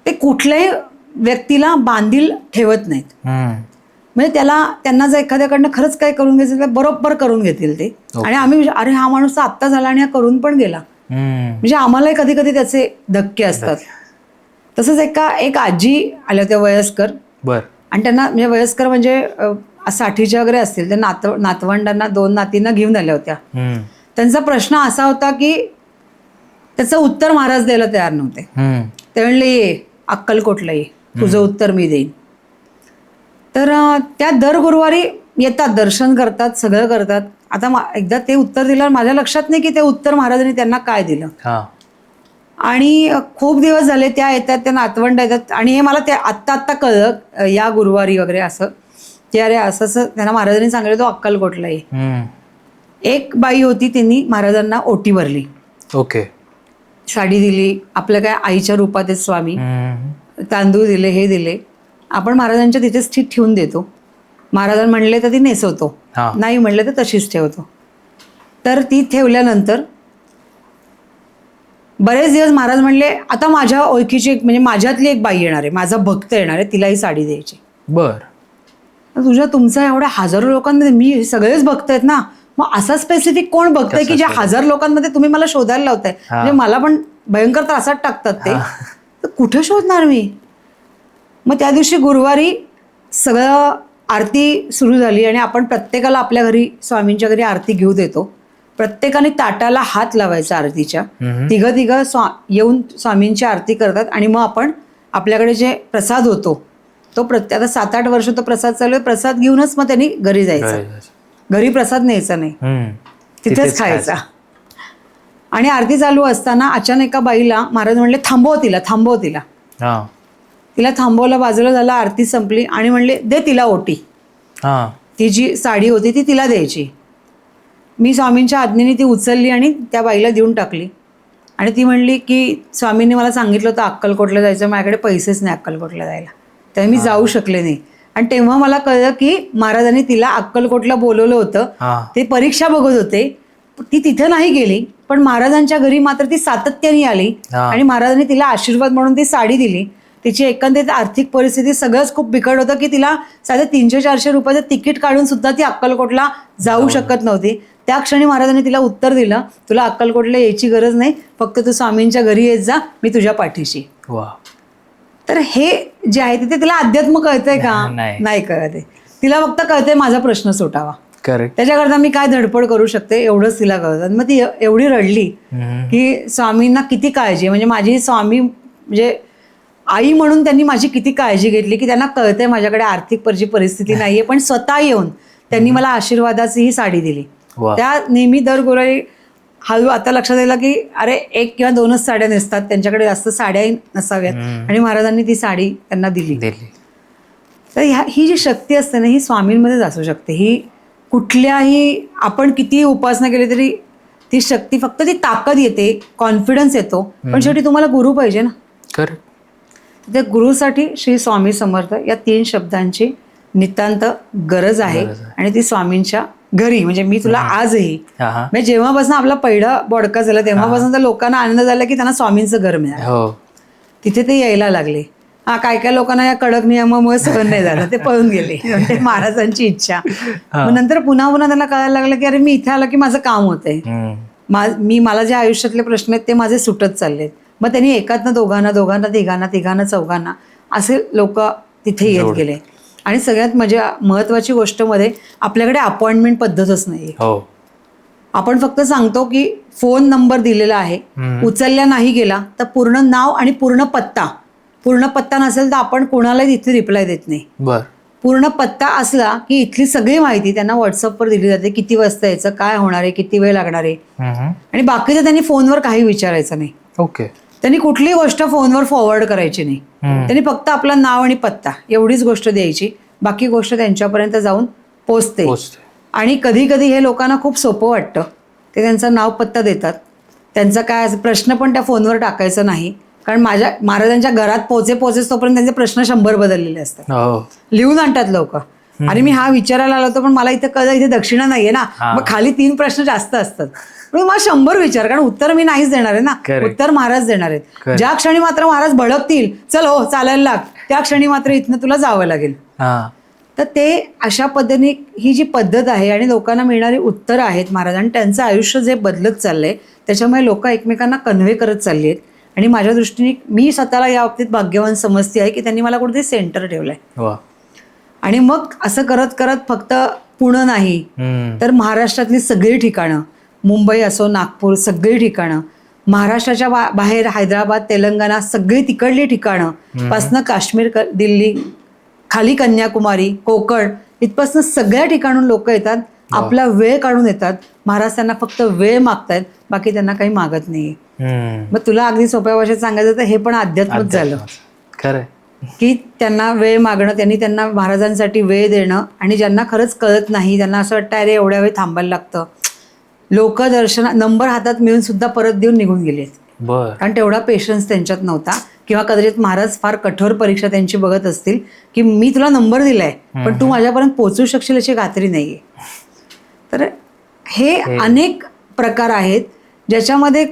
ते कुठल्याही व्यक्तीला बांधील ठेवत नाहीत. म्हणजे त्यांना जर एखाद्याकडनं खरंच काय करून घ्यायचं तर बरोबर करून घेतील ते. आणि आम्ही अरे हा माणूस तर आत्ता झाला आणि हा करून पण गेला, म्हणजे आम्हालाही कधी कधी त्याचे धक्के असतात. तसंच एक आजी आल्या होत्या वयस्कर. बर. आणि त्यांना म्हणजे वयस्कर म्हणजे 60च्या वगैरे असतील, त्या नातवंडांना 2 नातींना घेऊन आल्या होत्या. त्यांचा प्रश्न असा होता की त्याचं उत्तर महाराज द्यायला तयार नव्हते. ते म्हणले ये अक्कलकोटला ये, तुझं उत्तर मी देईन. तर त्या दर गुरुवारी येतात, दर्शन करतात, सगळं करतात. आता एकदा ते उत्तर दिल्यावर माझ्या लक्षात नाही की ते उत्तर महाराजांनी त्यांना काय दिलं. आणि खूप दिवस झाले त्या येतात, त्या नातवंड येतात आणि हे मला ते आत्ता कळलं या गुरुवारी वगैरे असं की अरे असं त्यांना महाराजांनी सांगितलं तो अक्कलकोटला ये. एक बाई होती, त्यांनी महाराजांना ओटी भरली. ओके. साडी दिली, आपल्या काय आईच्या रूपात आहेत स्वामी, तांदूळ दिले, हे दिले. आपण महाराजांच्या तिथेच ठेवून देतो. महाराज म्हणले तर ती नेसवतो, नाही म्हणले तर तशीच ठेवतो. तर ती ठेवल्यानंतर बरेच दिवस महाराज म्हणले आता माझ्या ओळखीची एक म्हणजे माझ्यातली एक बाई येणार आहे, माझा भक्त येणार आहे, तिला ही साडी द्यायची. बर. तुमचा एवढ्या हजारो लोकांमध्ये मी सगळेच भक्त आहेत ना, मग असा स्पेसिफिक कोण बघताय की ज्या 1000 लोकांमध्ये तुम्ही मला शोधायला लावताय, म्हणजे मला पण भयंकर त्रासात टाकतात ते, तर कुठे शोधणार मी. मग त्या दिवशी गुरुवारी सगळं आरती सुरू झाली आणि आपण प्रत्येकाला आपल्या घरी स्वामींच्या घरी आरती घेऊ देतो. प्रत्येकाने ताटाला हात लावायचा आरतीच्या. तिघं येऊन स्वामींची आरती करतात आणि मग आपण आपल्याकडे जे प्रसाद होतो तो आता 7-8 वर्ष तो प्रसाद चालू आहे, प्रसाद घेऊनच मग त्यांनी घरी जायचं. घरी प्रसाद न्यायचा नाही, तिथेच खायचा. आणि आरती चालू असताना अचानक एका बाईला महाराज म्हणले थांबव तिला. हा. तिला थांबवलं, बाजूला झालं, आरती संपली आणि म्हणले दे तिला ओटी. हा. ती जी साडी होती ती तिला द्यायची. मी स्वामींच्या आज्ञेने ती उचलली आणि त्या बाईला देऊन टाकली. आणि ती म्हणली की स्वामींनी मला सांगितलं होतं अक्कलकोटला जायचं, माझ्याकडे पैसेच नाही अक्कलकोटला जायला, तर मी जाऊ शकले नाही. आणि तेव्हा मला कळलं की महाराजांनी तिला अक्कलकोटला बोलवलं होतं. ते परीक्षा बघत होते, ती तिथे नाही गेली, पण महाराजांच्या घरी मात्र ती सातत्याने आली आणि महाराजांनी तिला आशीर्वाद म्हणून ती साडी दिली. तिची एकंदरीत आर्थिक परिस्थिती सगळंच खूप बिकट होतं की तिला साधे 300-400 रुपयाचं तिकीट काढून सुद्धा ती अक्कलकोटला जाऊ शकत नव्हती. त्या क्षणी महाराजांनी तिला उत्तर दिलं, तुला अक्कलकोटला यायची गरज नाही, फक्त तू स्वामींच्या घरी येत जा, मी तुझ्या पाठीशी. तर हे जे आहे तिथे तिला अध्यात्म कळतंय का? नाही कळते. तिला फक्त कळतंय माझा प्रश्न सुटावा. त्याच्याकरता मी काय धडपड करू शकते एवढंच तिला कळतं. मग ती एवढी रडली की स्वामींना किती काळजी, म्हणजे माझी स्वामी म्हणजे आई म्हणून त्यांनी माझी किती काळजी घेतली की त्यांना कळतंय माझ्याकडे आर्थिक परिस्थिती नाहीये, पण स्वतः येऊन त्यांनी मला आशीर्वादाची ही साडी दिली. त्या नेहमी दर गुरुवारी हळू आता लक्षात आलं की अरे 1 किंवा 2च साड्या नेसतात, त्यांच्याकडे जास्त साड्याही नसाव्यात, आणि महाराजांनी ती साडी त्यांना दिली. तर ही जी शक्ती असते ना ही स्वामींमध्येच असू शकते. ही कुठल्याही आपण किती उपासना केली तरी ती शक्ती, फक्त ती ताकद येते, कॉन्फिडन्स येतो, पण शेवटी तुम्हाला गुरु पाहिजे ना. त्या गुरुसाठी श्री स्वामी समर्थ या 3 शब्दांची नितांत गरज आहे. आणि ती स्वामींच्या घरी, म्हणजे मी तुला आजही म्हणजे जेव्हापासून आपला पहिला बॉडकास्ट झाला तेव्हापासून तर लोकांना आनंद झाला की त्यांना स्वामींचं घर मिळालं, तिथे ते यायला लागले. काय लोकांना या कडक नियमामुळे सहन नाही झालं, ते पळून गेले, ते महाराजांची इच्छा. मग नंतर पुन्हा त्यांना कळायला लागलं की अरे मी इथे आलं की माझं काम होतंय, मला जे आयुष्यातले प्रश्न आहेत ते माझे सुटत चाललेत. मग त्यांनी एकातनं दोघांना तिघांना चौघांना असे लोक तिथे येत गेले. आणि सगळ्यात महत्वाची गोष्ट मध्ये आपल्याकडे अपॉइंटमेंट पद्धतच नाही. आपण फक्त सांगतो की फोन नंबर दिलेला आहे, उचलल्या नाही गेला तर पूर्ण नाव आणि पूर्ण पत्ता नसेल तर आपण कोणालाही तिथे रिप्लाय देत नाही. पूर्ण पत्ता असला की इथली सगळी माहिती त्यांना व्हॉट्सअपवर दिली जाते, किती वाजता यायचं, काय होणार आहे, किती वेळ लागणार आहे. आणि बाकीचं त्यांनी फोनवर काही विचारायचं नाही. त्यांनी कुठलीही गोष्ट फोनवर फॉरवर्ड करायची नाही. त्यांनी फक्त आपलं नाव आणि पत्ता एवढीच गोष्ट द्यायची, बाकी गोष्ट त्यांच्यापर्यंत जाऊन पोचते. आणि कधी कधी हे लोकांना खूप सोपं वाटतं, ते त्यांचं नाव पत्ता देतात, त्यांचा काय प्रश्न पण त्या फोनवर टाकायचा नाही, कारण माझ्या महाराजांच्या घरात पोहोचेस तोपर्यंत त्यांचे प्रश्न 100 बदललेले असतात. लिहून आणतात लोक, आणि मी हा विचारायला आलो होतो पण मला इथे कळलं इथे दक्षिणा नाहीये ना, मग खाली 3 प्रश्न जास्त असतात, पण मला 100 विचार, कारण उत्तर मी नाहीच देणार आहे ना, उत्तर महाराज देणार आहेत. ज्या क्षणी मात्र महाराज भडकतील चल हो चालायला लाग, त्या क्षणी मात्र इथनं तुला जावं लागेल. तर ते अशा पद्धतीने ही जी पद्धत आहे आणि लोकांना मिळणारी उत्तरं आहेत महाराज, आणि त्यांचं आयुष्य जे बदलत चाललंय त्याच्यामुळे लोक एकमेकांना कन्व्हे करत चालली आहेत. आणि माझ्या दृष्टीने मी स्वतःला या बाबतीत भाग्यवान समजते आहे की त्यांनी मला कुठेतरी सेंटर ठेवलंय. आणि मग असं करत करत फक्त पुणे नाही तर महाराष्ट्रातली सगळी ठिकाणं, मुंबई असो नागपूर, सगळी ठिकाणं, महाराष्ट्राच्या बाहेर हैदराबाद तेलंगणा सगळी तिकडली ठिकाणं पासनं काश्मीर दिल्ली खाली कन्याकुमारी कोकण इथपासून सगळ्या ठिकाणून लोक येतात, आपला वेळ काढून येतात. महाराज त्यांना फक्त वेळ मागतायत, बाकी त्यांना काही मागत नाहीये. मग तुला अगदी सोप्या भाषेत सांगायचं तर हे पण अध्यात्मच झालं. खरं की त्यांना वेळ मागणं, त्यांना महाराजांसाठी वेळ देणं, आणि ज्यांना खरंच कळत नाही त्यांना असं वाटतं अरे एवढ्या वेळ थांबायला लागतं, लोक नंबर हातात मिळून सुद्धा परत देऊन निघून गेलेत, कारण तेवढा पेशन्स त्यांच्यात नव्हता. किंवा कदाचित महाराज फार कठोर परीक्षा त्यांची बघत असतील की मी तुला नंबर दिलाय पण तू माझ्यापर्यंत पोहोचू शकशील याची खात्री नाहीये. तर हे अनेक प्रकार आहेत ज्याच्यामध्ये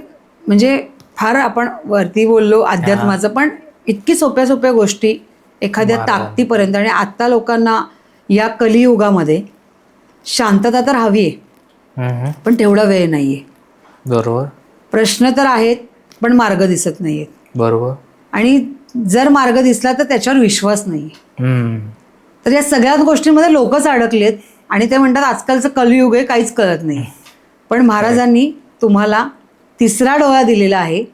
म्हणजे फार आपण वरती बोललो अध्यात्माचं, पण इतकी सोप्या गोष्टी एखाद्या ताकदीपर्यंत. आणि आता लोकांना या कलियुगामध्ये शांतता तर हवी आहे पण तेवढा वेळ नाहीये. बरोबर. प्रश्न तर आहेत पण मार्ग दिसत नाहीयेत. बरोबर. आणि जर मार्ग दिसला तर त्याच्यावर विश्वास नाही. तर या सगळ्या गोष्टींमध्ये लोकच अडकलेत आणि ते म्हणतात आजकालचं कलियुग आहे, काहीच कळत नाही. पण महाराजांनी तुम्हाला 3रा डोळा दिलेला आहे,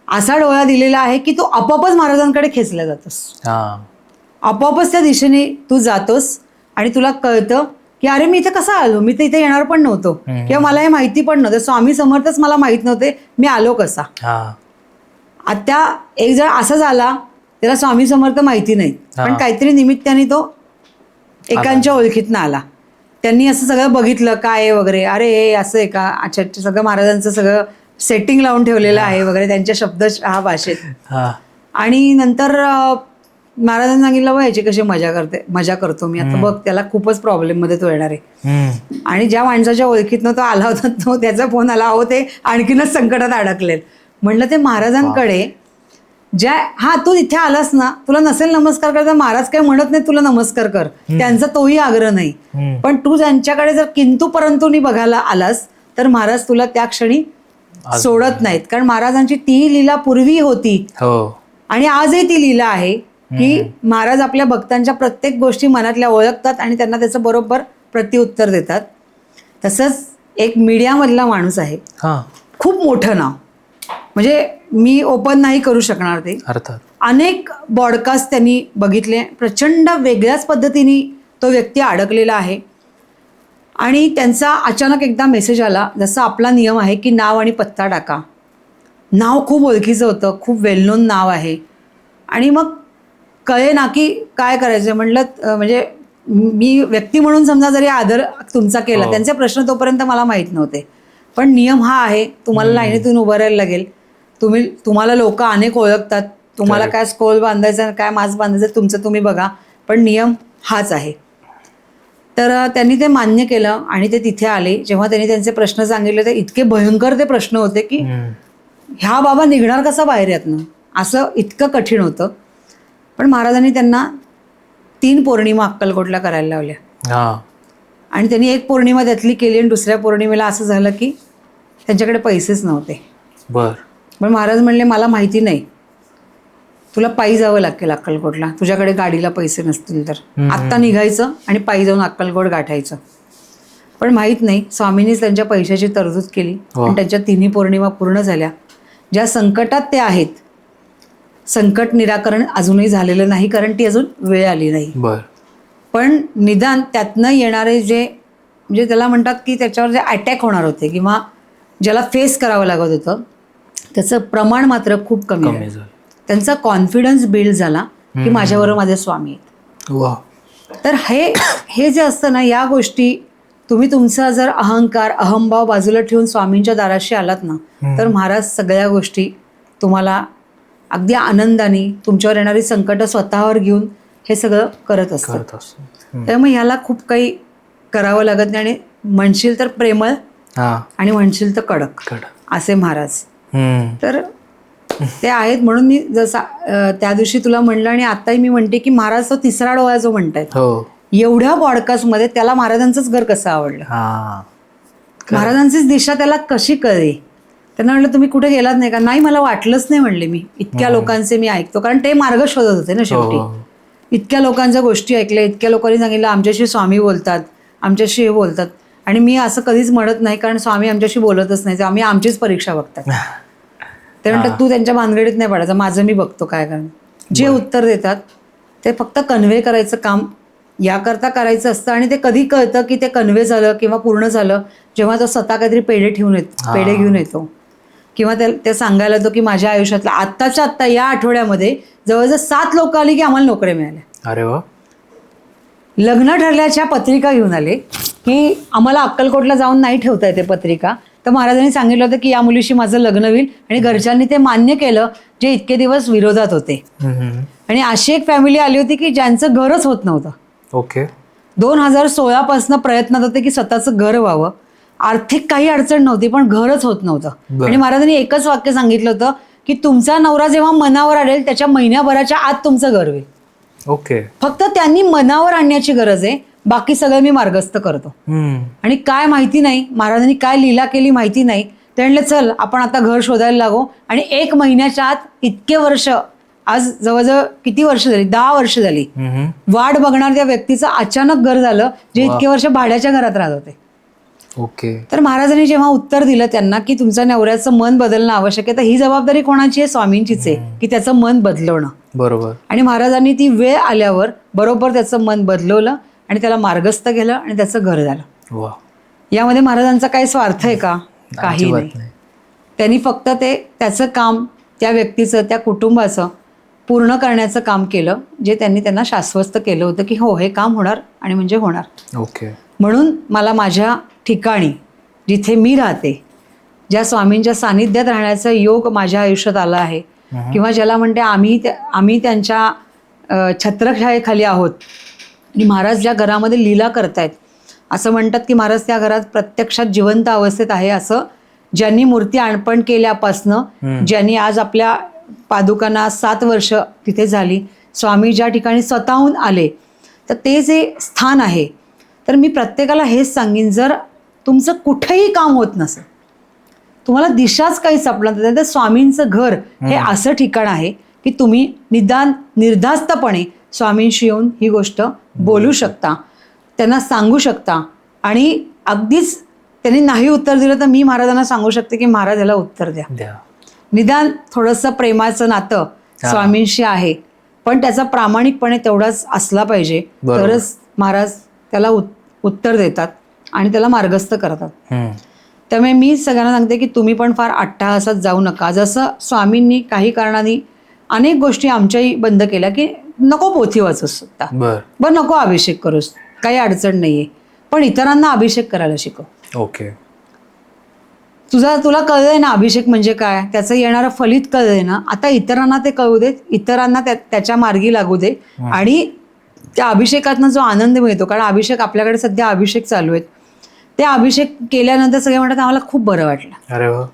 असा डोळा दिलेला आहे की तो आपोआपच महाराजांकडे खेचला जातोस, आपोआपच त्या दिशेने तू जातोस आणि तुला कळतं की अरे मी इथे कसा आलो, मी तर इथे येणार पण नव्हतो किंवा मला हे माहिती पण नव्हतं, स्वामी समर्थच मला माहित नव्हते, मी आलो कसा. आता एक जण असा झाला त्याला स्वामी समर्थ माहिती नाही, पण काहीतरी निमित्ताने तो एकांच्या ओळखीतनं आला. त्यांनी असं सगळं बघितलं काय आहे वगैरे, अरे हे असं आहे का, अच्छा सगळं महाराजांचं सगळं सेटिंग लावून ठेवलेलं आहे वगैरे त्यांच्या शब्दशः भाषेत. आणि नंतर महाराजांनी सांगितलं बघ याची कशी मजा करतो मी आता, बघ त्याला खूपच प्रॉब्लेम मध्ये तो येणार आहे. आणि ज्या माणसाच्या ओळखीतनं तो आला होता तो त्याचा फोन आला, अहो ते आणखीनच संकटात अडकले. म्हणलं ते महाराजांकडे तू इथे आलास ना, तुला नसेल नमस्कार करता, महाराज काही म्हणत नाही तुला नमस्कार कर, त्यांचा तोही आग्रह नाही, पण तू त्यांच्याकडे जर किंतु परंतु बघायला आलास तर महाराज तुला त्या क्षणी सोडत नाहीत. कारण महाराजांची ती लीला पूर्वी होती आणि आजही ती लीला आहे की महाराज आपल्या भक्तांच्या प्रत्येक गोष्टी मनातल्या ओळखतात आणि त्यांना त्याचं बरोबर प्रत्युत्तर देतात. तसंच एक मीडियामधला माणूस आहे, खूप मोठं नाव, म्हणजे मी ओपन नाही करू शकणार ते, अर्थात अनेक ब्रॉडकास्ट त्यांनी बघितले, प्रचंड वेगळ्याच पद्धतीने तो व्यक्ती अडकलेला आहे. आणि त्यांचा अचानक एकदा मेसेज आला, जसं आपला नियम आहे की नाव आणि पत्ता टाका. नाव खूप ओळखीचं होतं, खूप वेल नोन नाव आहे, आणि मग कळे ना की काय करायचं. म्हटलं म्हणजे मी व्यक्ती म्हणून समजा जरी आदर तुमचा केला, त्यांचे प्रश्न तोपर्यंत मला माहीत नव्हते, पण नियम हा आहे, तुम्हाला लाईनीतून उभं राहायला लागेल, तुम्हाला लोक अनेक ओळखतात, तुम्हाला काय स्कोल बांधायचा काय मास्क बांधायचं तुमचं तुम्ही बघा, पण नियम हाच आहे. तर त्यांनी ते मान्य केलं आणि ते तिथे आले. जेव्हा त्यांनी त्यांचे प्रश्न सांगितले तर इतके भयंकर ते प्रश्न होते की ह्या बाबा निघणार कसा बाहेर यातनं, असं इतकं कठीण होतं. पण महाराजांनी त्यांना 3 पौर्णिमा अक्कलकोटला करायला लावल्या आणि त्यांनी एक पौर्णिमा त्यातली केली आणि दुसऱ्या पौर्णिमेला असं झालं की त्यांच्याकडे पैसेच नव्हते. पण महाराज म्हणले मला माहिती नाही, तुला पायी जावं लागेल अक्कलकोटला, तुझ्याकडे गाडीला पैसे नसतील तर आत्ता निघायचं आणि पायी जाऊन अक्कलकोट गाठायचं. पण माहीत नाही, स्वामींनीच त्यांच्या पैशाची तरतूद केली आणि त्यांच्या 3 पौर्णिमा पूर्ण झाल्या. ज्या संकटात ते आहेत, संकट निराकरण अजूनही झालेलं नाही कारण ती अजून वेळ आली नाही, पण निदान त्यातनं येणारे जे म्हणजे त्याला म्हणतात की त्याच्यावर जे अटॅक होणार होते किंवा ज्याला फेस करावं लागत होतं त्याचं प्रमाण मात्र खूप कमी झालं. त्यांचा कॉन्फिडन्स बिल्ड झाला की माझ्याबरोबर माझे स्वामी आहेत. तर हे जे असतं ना, या गोष्टी तुम्ही तुमचा जर अहंकार अहंभाव बाजूला ठेवून स्वामींच्या दाराशी आलात ना, तर महाराज सगळ्या गोष्टी तुम्हाला अगदी आनंदाने, तुमच्यावर येणारी संकट स्वतःवर घेऊन हे सगळं करत असतात. त्यामुळे ह्याला खूप काही करावं लागत नाही आणि म्हणशील तर प्रेमळ आणि म्हणशील तर कडक असे महाराज. तर ते आहेत. म्हणून मी जसं त्या दिवशी तुला म्हणलं आणि आताही मी म्हणते की महाराज तो 3रा डोळा जो म्हणतायत, एवढ्या पॉडकास्टमध्ये त्याला महाराजांचंच घर कसं आवडलं, महाराजांचीच दिशा त्याला कशी कळली. त्यांना म्हणलं तुम्ही कुठे गेलात नाही का, नाही मला वाटलंच नाही म्हणले, मी इतक्या लोकांचे मी ऐकतो, कारण ते मार्ग शोधत होते ना शेवटी. इतक्या लोकांच्या गोष्टी ऐकल्या, इतक्या लोकांनी सांगितलं आमच्याशी स्वामी बोलतात, आमच्याशी हे बोलतात, आणि मी असं कधीच म्हणत नाही कारण स्वामी आमच्याशी बोलतच नाही, आम्ही आमचीच परीक्षा बघतात. ते म्हणतात तू त्यांच्या भानगडीत नाही पडायचं, माझं मी बघतो काय करणं. जे उत्तर देतात ते फक्त कन्व्हे करायचं काम याकरता करायचं असतं. आणि ते कधी कळतं की ते कन्व्हे झालं किंवा पूर्ण झालं जेव्हा तो स्वतः काहीतरी पेढे घेऊन येतो किंवा ते सांगायला येतो की माझ्या आयुष्यातला आत्ताच्या आत्ता या आठवड्यामध्ये जवळजवळ 7 लोक आली की आम्हाला नोकऱ्या मिळाल्या. अरे वा. लग्न ठरल्याच्या पत्रिका घेऊन आले की आम्हाला अक्कलकोटला जाऊन नाही ठेवता येते पत्रिका, तर महाराजांनी सांगितलं होतं की या मुलीशी माझं लग्न होईल, आणि घरच्यांनी ते मान्य केलं जे इतके दिवस विरोधात होते. आणि अशी एक फॅमिली आली होती की ज्यांचं घरच होत नव्हतं. 2016 पासून प्रयत्नात होते की स्वतःचं घर व्हावं, आर्थिक काही अडचण नव्हती पण घरच होत नव्हतं. आणि महाराजांनी एकच वाक्य सांगितलं होतं की तुमचा नवरा जेव्हा मनावर आणेल त्याच्या महिन्याभराच्या आत तुमचं घर होईल. फक्त त्यांनी मनावर आणण्याची गरज आहे, बाकी सगळं मी मार्गस्थ करतो. आणि काय माहिती नाही महाराजांनी काय लीला केली माहिती नाही, ते म्हणले चल आपण आता घर शोधायला लागो. आणि 1 महिन्याच्या आत इतके वर्ष, आज जवळजवळ किती वर्ष झाली, 10 वर्ष झाली वाट बघणार त्या व्यक्तीचं अचानक घर झालं जे इतके वर्ष भाड्याच्या घरात राहत होते. तर महाराजांनी जेव्हा उत्तर दिलं त्यांना की तुमच्या नवऱ्याचं मन बदलणं आवश्यक आहे, तर ही जबाबदारी कोणाची आहे, स्वामींचीच आहे की त्याचं मन बदलवणं. बरोबर. आणि महाराजांनी ती वेळ आल्यावर बरोबर त्याचं मन बदलवलं आणि त्याला मार्गस्थ केलं आणि त्याचं घर झालं. वा. यामध्ये महाराजांचा काही स्वार्थ आहे का? काही अजिबात नाही. त्यांनी फक्त त्याचं काम त्या व्यक्तीचं, त्या कुटुंबाचं पूर्ण करण्याचं काम केलं, जे त्यांना शाश्वत केलं होतं की हो हे काम होणार आणि म्हणजे होणार. ओके. म्हणून मला माझ्या ठिकाणी जिथे मी राहते, ज्या स्वामींच्या सानिध्यात राहण्याचा योग माझ्या आयुष्यात आला आहे, किंवा ज्याला म्हणते आम्ही त्यांच्या छत्रछायेखाली आहोत आणि महाराज ज्या घरामध्ये लीला करतायत, असं म्हणतात की महाराज त्या घरात प्रत्यक्षात जिवंत अवस्थेत आहे, असं ज्यांनी मूर्ती आणपण केल्यापासनं, ज्यांनी आज आपल्या पादुकांना 7 वर्ष तिथे झाली, स्वामी ज्या ठिकाणी स्वतःहून आले, तर ते जे स्थान आहे, तर मी प्रत्येकाला हेच सांगेन, जर तुमचं कुठेही काम होत नसेल, तुम्हाला दिशाच काही सापडत नाही, तर स्वामींचं घर हे असं ठिकाण आहे की तुम्ही निदान निर्धास्तपणे स्वामींशी येऊन ही गोष्ट बोलू शकता, त्यांना सांगू शकता. आणि अगदीच त्यांनी नाही उत्तर दिलं तर मी महाराजांना सांगू शकते की महाराज याला उत्तर द्या. निदान थोडंसं प्रेमाचं नातं स्वामींशी आहे, पण त्याचा प्रामाणिकपणे तेवढाच असला पाहिजे, तरच महाराज त्याला उत्तर देतात आणि त्याला मार्गस्थ करतात. त्यामुळे मी सगळ्यांना सांगते की तुम्ही पण फार अट्टहासात जाऊ नका. जसं स्वामींनी काही कारणाने अनेक गोष्टी आमच्याही बंद केल्या की नको पोथी वाचूस सुद्धा, बरं नको अभिषेक करूस, काही अडचण नाहीये, पण इतरांना अभिषेक करायला शिकव. ओके. तुला कळलंय ना अभिषेक म्हणजे काय, त्याचं येणारं फलित कळलंय ना, आता इतरांना ते कळू देत, इतरांना त्याच्या मार्गी लागू दे. आणि त्या अभिषेकातनं जो आनंद मिळतो, कारण अभिषेक आपल्याकडे सध्या अभिषेक चालू आहेत, ते अभिषेक केल्यानंतर सगळे म्हणतात आम्हाला खूप बरं वाटलं. अरे वा.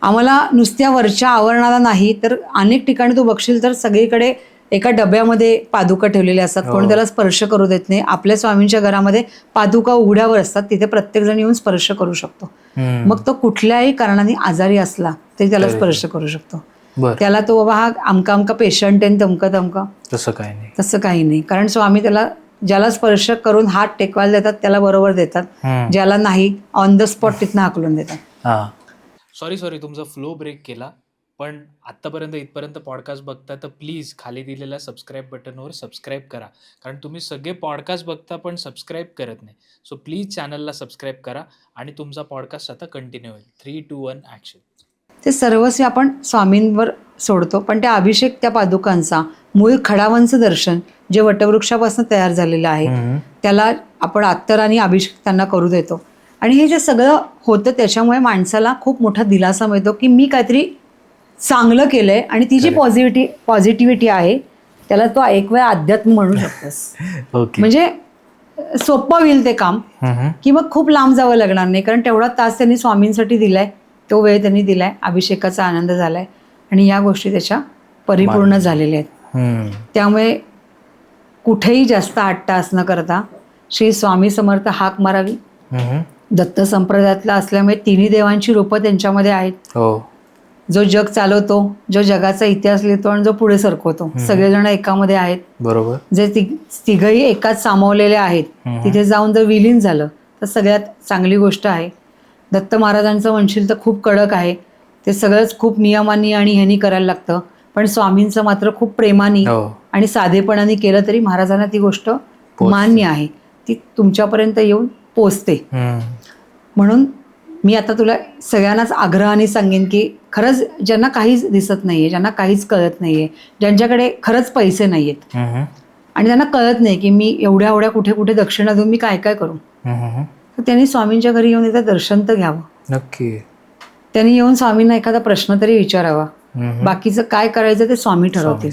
आम्हाला नुसत्या वरच्या आवरणाला नाही, तर अनेक ठिकाणी तू बघशील तर सगळीकडे एका डब्यामध्ये पादुका ठेवलेल्या असतात, कोणी त्याला स्पर्श करू देत नाही. आपल्या स्वामींच्या घरामध्ये पादुका उघड्यावर असतात, तिथे प्रत्येक जण येऊन स्पर्श करू शकतो. मग तो कुठल्याही कारणाने आजारी असला तरी त्याला स्पर्श करू शकतो. त्याला तो बाबा हा अमका पेशंट आहे तमका तसं काही नाही. कारण स्वामी ज्याला स्पर्श करून हात टेकवायला देतात त्याला बरोबर देतात, ज्याला नाही ऑन द स्पॉट तिथनं हाकलून देतात. सॉरी तुमचा फ्लो ब्रेक केला, पण आत्तापर्यंत इथपर्यंत पॉडकास्ट बघता तर प्लीज खाली दिलेल्या सबस्क्राईब बटनवर सबस्क्राईब करा, कारण तुम्ही सगळे पॉडकास्ट बघता पण सबस्क्राईब करत नाही. सो प्लीज चॅनलला सबस्क्राईब करा आणि तुमचा पॉडकास्ट आता कंटिन्यू होईल. 3, 2, 1 ॲक्शन. ते सर्वस्वी आपण स्वामींवर सोडतो, पण त्या अभिषेक, त्या पादुकांचा मूळ खडावांचं दर्शन जे वटवृक्षापासून तयार झालेलं आहे, त्याला आपण अत्तर आणि अभिषेक त्यांना करू देतो. आणि हे जे सगळं होतं त्याच्यामुळे माणसाला खूप मोठा दिलासा मिळतो की मी काहीतरी चांगलं केलंय, आणि ती जी पॉझिटिव्हिटी आहे त्याला तो एक वेळा अध्यात्म म्हणू शकतोस. म्हणजे सोपं होईल ते काम, की मग खूप लांब जावं लागणार नाही, कारण तेवढा तास त्यांनी स्वामींसाठी दिलाय, तो वेळ त्यांनी दिलाय, अभिषेकाचा आनंद झालाय आणि या गोष्टी त्याच्या परिपूर्ण झालेल्या आहेत. त्यामुळे कुठेही जास्त अट्टहास न करता श्री स्वामी समर्थ हाक मारावी. दत्त संप्रदायातला असल्यामुळे तिन्ही देवांची रूपं त्यांच्यामध्ये आहेत. जो जग चालवतो, जो जगाचा इतिहास लिहितो आणि जो पुढे सरकवतो, सगळेजण एकामध्ये आहेत. बरोबर. जे तिघही एकाच सामावलेले आहेत, तिथे जाऊन जर विलीन झालं तर सगळ्यात चांगली गोष्ट आहे. दत्त महाराजांचं म्हणशील तर खूप कडक आहे, ते सगळंच खूप नियमांनी आणि ह्यांनी करायला लागतं, पण स्वामींचं मात्र खूप प्रेमाने आणि साधेपणाने केलं तरी महाराजांना ती गोष्ट मान्य आहे, ती तुमच्यापर्यंत येऊन पोचते. म्हणून मी आता तुला सगळ्यांनाच आग्रहाने सांगेन की खरंच ज्यांना काहीच दिसत नाहीये, ज्यांना काहीच कळत नाहीये, ज्यांच्याकडे खरंच पैसे नाहीयेत आणि त्यांना कळत नाही की मी एवढ्या कुठे कुठे दक्षिणा देऊन मी काय काय करू, तर त्यांनी स्वामींच्या घरी येऊन एकदा दर्शन तर घ्यावं. नक्की. त्यांनी येऊन स्वामींना एखादा प्रश्न तरी विचारावा. बाकीचं काय करायचं ते स्वामी ठरवतील,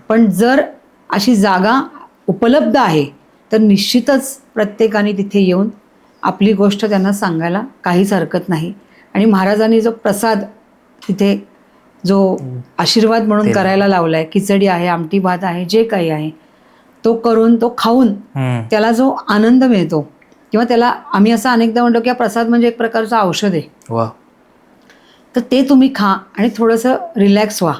पण जर अशी जागा उपलब्ध आहे तर निश्चितच प्रत्येकाने तिथे येऊन आपली गोष्ट त्यांना सांगायला काहीच हरकत नाही. आणि महाराजांनी जो प्रसाद तिथे जो आशीर्वाद म्हणून करायला लावलाय, खिचडी आहे, आमटी भात आहे, जे काही आहे तो करून तो खाऊन त्याला जो आनंद मिळतो, किंवा त्याला आम्ही असं अनेकदा म्हणतो की प्रसाद म्हणजे एक प्रकारचं औषध आहे, तर ते तुम्ही खा आणि थोडंसं रिलॅक्स व्हा.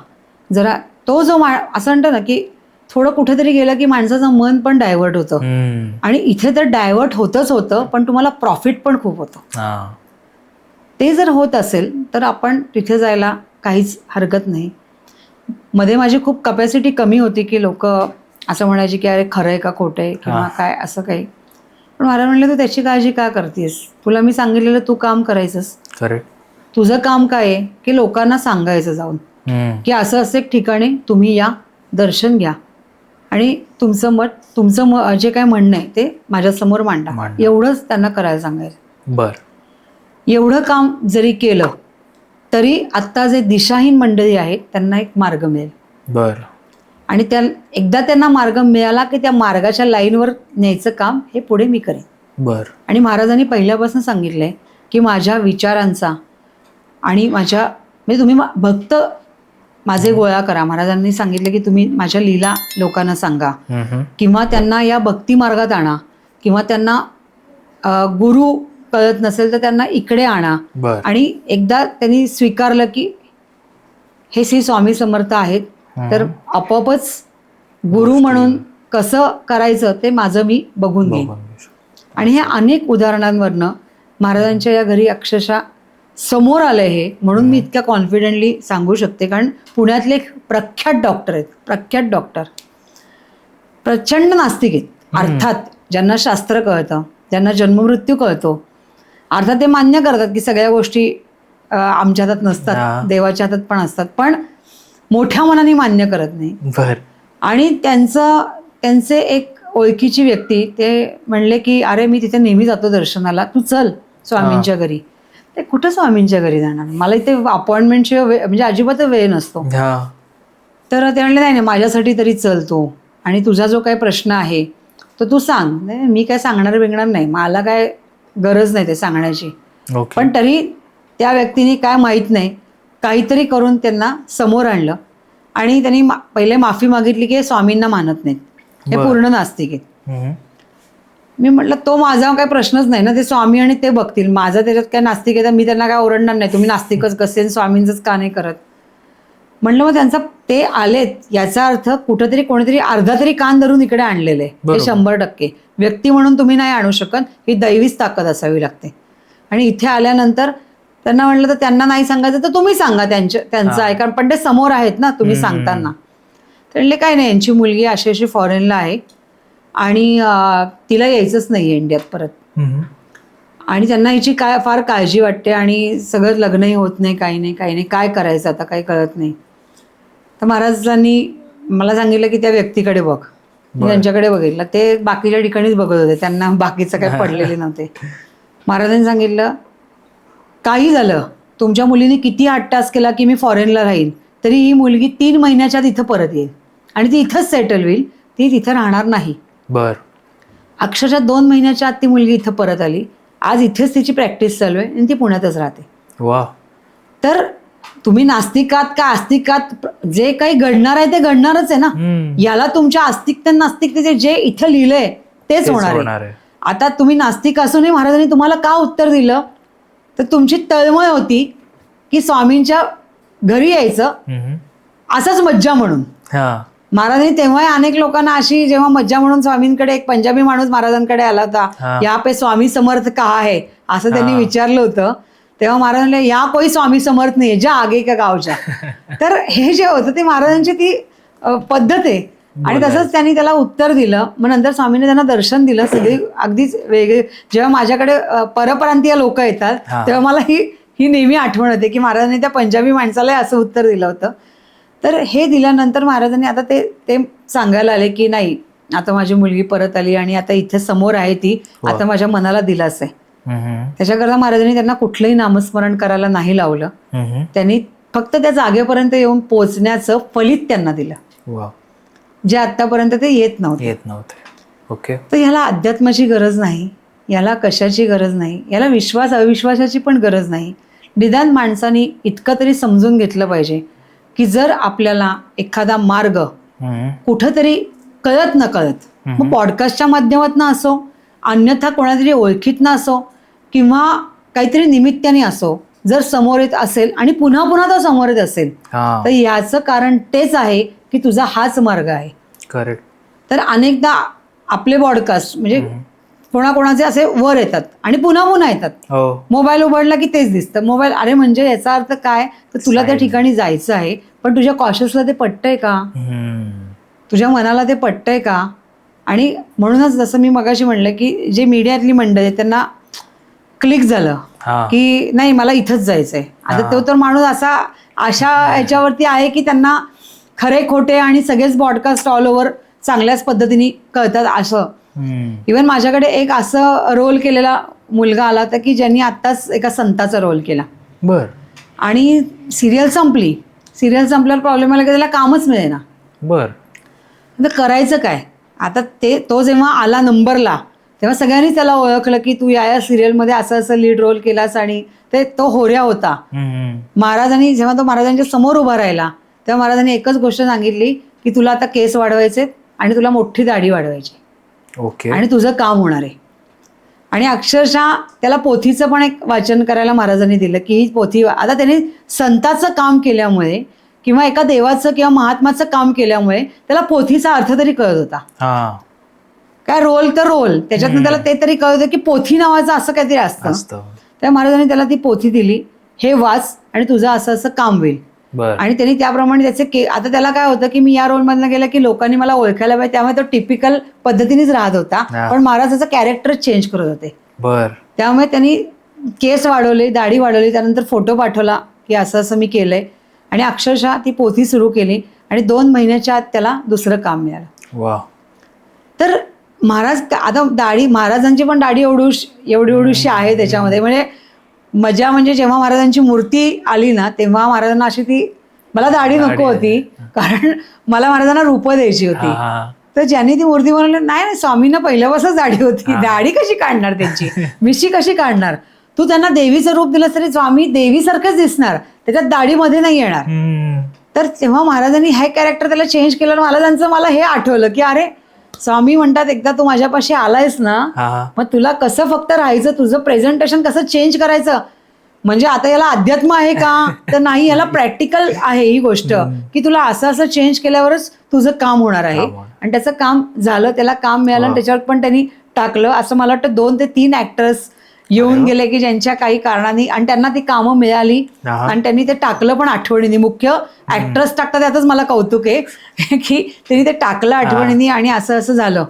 जरा तो जो असं म्हणतो ना की थोडं कुठेतरी गेलं की माणसाचं मन पण डायव्हर्ट होतं, आणि इथे तर डायव्हर्ट होतच होतं, पण तुम्हाला प्रॉफिट पण खूप होतं. ते जर होत असेल तर आपण तिथे जायला काहीच हरकत नाही. मध्ये माझी खूप कपॅसिटी कमी होती की लोक असं म्हणायची की अरे खरं आहे का खोटं आहे किंवा काय असं काही, पण मला म्हणलं तू त्याची काळजी का करतेस, तुला मी सांगितलेलं तू काम करायचंस. करेक्ट. तुझं काम काय आहे की लोकांना सांगायचं जाऊन की असं असं एक ठिकाणी तुम्ही या, दर्शन घ्या आणि तुमचं जे काय म्हणणं आहे ते माझ्यासमोर मांडा. एवढंच त्यांना करायला सांगायचं. बर. एवढं काम जरी केलं तरी आत्ता जे दिशाहीन मंडळी आहेत त्यांना एक मार्ग मिळेल. बर. आणि एकदा त्यांना मार्ग मिळाला की त्या मार्गाच्या लाईनवर न्यायचं काम हे पुढे मी करेन. बर. आणि महाराजांनी पहिल्यापासून सांगितलंय की माझ्या विचारांचा आणि म्हणजे तुम्ही भक्त माझे गोळा करा. महाराजांनी सांगितलं की तुम्ही माझ्या लीला लोकांना सांगा किंवा त्यांना या भक्ती मार्गात आणा किंवा त्यांना गुरु कळत नसेल तर त्यांना इकडे आणा. आणि एकदा त्यांनी स्वीकारलं की हे श्री स्वामी समर्थ आहेत तर आपोआपच गुरु म्हणून कसं करायचं ते माझं मी बघून घेईन. आणि हे अनेक उदाहरणांवरनं महाराजांच्या या घरी अक्षरशः समोर आलंय हे, म्हणून मी इतक्या कॉन्फिडेंटली सांगू शकते. कारण पुण्यातले एक प्रख्यात डॉक्टर आहेत, प्रख्यात डॉक्टर, प्रचंड नास्तिक आहेत. अर्थात ज्यांना शास्त्र कळतं, ज्यांना जन्ममृत्यू कळतो, अर्थात ते मान्य करतात की सगळ्या गोष्टी आमच्या हातात नसतात, देवाच्या हातात पण असतात, पण मोठ्या मनाने मान्य करत नाही. आणि त्यांचे एक ओळखीची व्यक्ती ते म्हणले की अरे मी तिथे नेहमी जातो दर्शनाला, तू चल स्वामींच्या घरी. ते कुठं स्वामींच्या घरी जाणार, मला इथे अपॉइंटमेंटची म्हणजे अजिबात वेळ नसतो. तर ते म्हणले नाही माझ्यासाठी तरी चल तू, आणि तुझा जो काही प्रश्न आहे तो तू सांग. मी काय सांगणार बिगणार नाही, मला काय गरज नाही ते सांगण्याची. पण तरी त्या व्यक्तीने काय माहीत नाही काहीतरी करून त्यांना समोर आणलं आणि त्यांनी पहिले माफी मागितली की हे स्वामींना मानत नाहीत, हे पूर्ण नास्तिक आहेत. मी म्हटलं तो माझा काही प्रश्नच नाही ना, ते स्वामी आणि ते बघतील, माझा त्याच्यात काय नास्तिक आहे तर मी त्यांना काय ओरडणार नाही तुम्ही नास्तिकच कसे स्वामींचंच का नाही करत. म्हणलं मग त्यांचा ते आलेत याचा अर्थ कुठंतरी कोणीतरी अर्धा तरी कान धरून इकडे आणलेलं आहे, हे 100%. व्यक्ती म्हणून तुम्ही नाही आणू शकत, ही दैवीच ताकद असावी लागते. आणि इथे आल्यानंतर त्यांना म्हटलं तर त्यांना नाही सांगायचं तर तुम्ही सांगा त्यांचं ऐका, पण ते समोर आहेत ना तुम्ही सांगताना. तर म्हणले काय नाही, यांची मुलगी अशी फॉरेनला आहे आणि तिला यायचंच नाही इंडियात परत, आणि त्यांना हिची फार काळजी वाटते आणि सगळं लग्नही होत नाही, काही नाही, काय करायचं आता काही कळत नाही. तर महाराजांनी मला सांगितलं की त्या व्यक्तीकडे बघ. मी त्यांच्याकडे बघितलं, ते बाकीच्या ठिकाणीच बघत होते, त्यांना बाकीचं काही पडलेले नव्हते. महाराजांनी सांगितलं काही झालं, तुमच्या मुलीने किती अट्टास केला की मी फॉरेनला राहील, तरी ही मुलगी 3 महिन्याच्या इथं परत येईल आणि ती इथंच सेटल होईल, ती तिथं राहणार नाही. अक्षरशः 2 महिन्याच्या आत ती मुलगी इथं परत आली. आज इथेच तिची प्रॅक्टिस चालू आहे आणि ती पुण्यातच राहते. तर तुम्ही नास्तिकात का आस्तिकात जे काही घडणार आहे ते घडणारच आहे ना. याला तुमच्या आस्तिकते नास्तिकतेचे जे इथं लिहिलंय तेच होणार आहे. आता तुम्ही नास्तिक असूनही महाराजांनी तुम्हाला का उत्तर दिलं, तर तुमची तळमळ होती की स्वामींच्या घरी यायचं असंच मज्जा म्हणून. महाराजांनी तेव्हा अनेक लोकांना अशी जेव्हा मज्जा म्हणून स्वामींकडे एक पंजाबी माणूस महाराजांकडे आला होता, या पे स्वामी समर्थ कहा है असं त्यांनी विचारलं होतं, तेव्हा महाराजांनी या कोई स्वामी समर्थ नाही ज्या आगे का गावच्या. तर हे जे होतं ते महाराजांची ती पद्धत आहे. आणि तसंच त्यांनी त्याला उत्तर दिलं. मग नंतर स्वामींनी त्यांना दर्शन दिलं. सगळी अगदीच वेगळे, जेव्हा माझ्याकडे परप्रांतीय लोक येतात तेव्हा मला ही नेहमी आठवण होते की महाराजांनी त्या पंजाबी माणसाला असं उत्तर दिलं होतं. तर हे दिल्यानंतर महाराजांनी आता ते सांगायला आले की नाही, आता माझी मुलगी परत आली आणि आता इथे समोर आहे ती, आता माझ्या मनाला दिलास आहे. त्याच्याकरता महाराजांनी त्यांना कुठलंही नामस्मरण करायला नाही लावलं. त्यांनी फक्त त्या जागेपर्यंत येऊन पोहोचण्याचं फलित त्यांना दिलं, जे आतापर्यंत ते येत नव्हते. ओके. तर ह्याला अध्यात्माची गरज नाही, याला कशाची गरज नाही, याला विश्वास अविश्वासाची पण गरज नाही. निदान माणसाने इतकं तरी समजून घेतलं पाहिजे की जर आपल्याला एखादा मार्ग कुठंतरी कळत न कळत, मग पॉडकास्टच्या माध्यमातून असो, अन्यथा कोणातरी ओळखीतनं असो किंवा काहीतरी निमित्ताने असो, जर समोर येत असेल आणि पुन्हा पुन्हा तो समोर येत असेल तर याचं कारण तेच आहे की तुझा हाच मार्ग आहे. करेक्ट. तर अनेकदा आपले पॉडकास्ट म्हणजे कोणाकोणाचे असे वर येतात आणि पुन्हा पुन्हा येतात. मोबाईल उघडला की तेच दिसतं. मोबाईल, अरे म्हणजे याचा अर्थ काय, तर तुला त्या ठिकाणी जायचं आहे पण तुझ्या कॉशियसला ते पटतंय का, तुझ्या मनाला ते पटतंय का, आणि म्हणूनच जसं मी मगाशी म्हणलं की जे मीडियातली मंडळी आहेत त्यांना क्लिक झालं की नाही मला इथंच जायचंय. आता तो तर माणूस अशा ह्याच्यावरती आहे की त्यांना खरे खोटे आणि सगळेच ब्रॉडकास्ट ऑल ओव्हर चांगल्याच पद्धतीने कळतात. असं इव्हन माझ्याकडे एक असं रोल केलेला मुलगा आला होता की ज्यांनी आत्ताच एका संताचा रोल केला. बर. आणि सिरियल संपली. सिरियल संपल्यावर प्रॉब्लेम आला की त्याला कामच मिळेना. बर. तर करायचं काय. आता तो जेव्हा आला नंबरला तेव्हा सगळ्यांनी त्याला ओळखलं की तू या सिरियलमध्ये असं लीड रोल केलास. आणि तो होऱ्या होता. महाराजांनी जेव्हा तो महाराजांच्या समोर उभा राहिला तेव्हा महाराजांनी एकच गोष्ट सांगितली की तुला आता केस वाढवायचे आणि तुला मोठी दाढी वाढवायची. ओके. आणि तुझं काम होणार आहे. आणि अक्षरशः त्याला पोथीचं पण एक वाचन करायला महाराजांनी दिलं की ही पोथी. आता त्याने संताचं काम केल्यामुळे किंवा एका देवाचं किंवा महात्माचं काम केल्यामुळे त्याला पोथीचा अर्थ तरी कळत होता. काय रोल तर रोल त्याच्यातनं त्याला ते तरी कळत होतं की पोथी नावाचं असं काहीतरी असतं. त्या महाराजांनी त्याला ती पोथी दिली, हे वाच आणि तुझं असं असं काम होईल. आणि त्यांनी त्याप्रमाणे त्याचे आता त्याला काय होतं की मी या रोलमधनं गेलं की लोकांनी मला ओळखायला पाहिजे, त्यामुळे तो टिपिकल पद्धतीनेच राहत होता. पण महाराज त्याचं कॅरेक्टर चेंज करत होते. त्यामुळे त्यांनी केस वाढवले, दाढी वाढवली, त्यानंतर फोटो पाठवला की असं असं मी केलंय. आणि अक्षरशः ती पोथी सुरू केली आणि 2 महिन्याच्या आत त्याला दुसरं काम मिळालं. तर महाराज आता महाराजांची पण दाढी एवढीशी आहे त्याच्यामध्ये. म्हणजे मजा म्हणजे जेव्हा महाराजांची मूर्ती आली ना तेव्हा महाराजांना मला दाढी नको होती कारण मला महाराजांना रूपं द्यायची होती. तर ज्यांनी ती मूर्ती बनवली नाही स्वामींना पहिल्यापासूनच दाढी होती, दाढी कशी काढणार त्यांची, मिशी कशी काढणार. तू त्यांना देवीचं रूप दिलं तरी स्वामी देवीसारखंच दिसणार, त्याच्यात दाढीमध्ये नाही येणार. तर तेव्हा महाराजांनी हे कॅरेक्टर त्याला चेंज केलं. महाराजांचं मला हे आठवलं की अरे स्वामी म्हणतात एकदा तू माझ्यापाशी आलायस ना मग तुला कसं फक्त राहायचं, तुझं प्रेझेंटेशन कसं चेंज करायचं. म्हणजे आता याला अध्यात्म आहे का तर नाही, याला प्रॅक्टिकल आहे ही गोष्ट की तुला असं चेंज केल्यावरच तुझं काम होणार आहे. आणि त्याचं काम झालं, त्याला काम मिळालं आणि त्याच्यावर पण त्यांनी टाकलं. असं मला वाटतं 2 ते 3 ऍक्टर्स येऊन गेले की ज्यांच्या काही कारणाने आणि त्यांना ती कामं मिळाली आणि त्यांनी ते टाकलं पण आठवणीने. मुख्य ऍक्टर्स टाकतात त्यातच मला कौतुक आहे की त्यांनी ते टाकलं आठवणीने आणि असं झालं.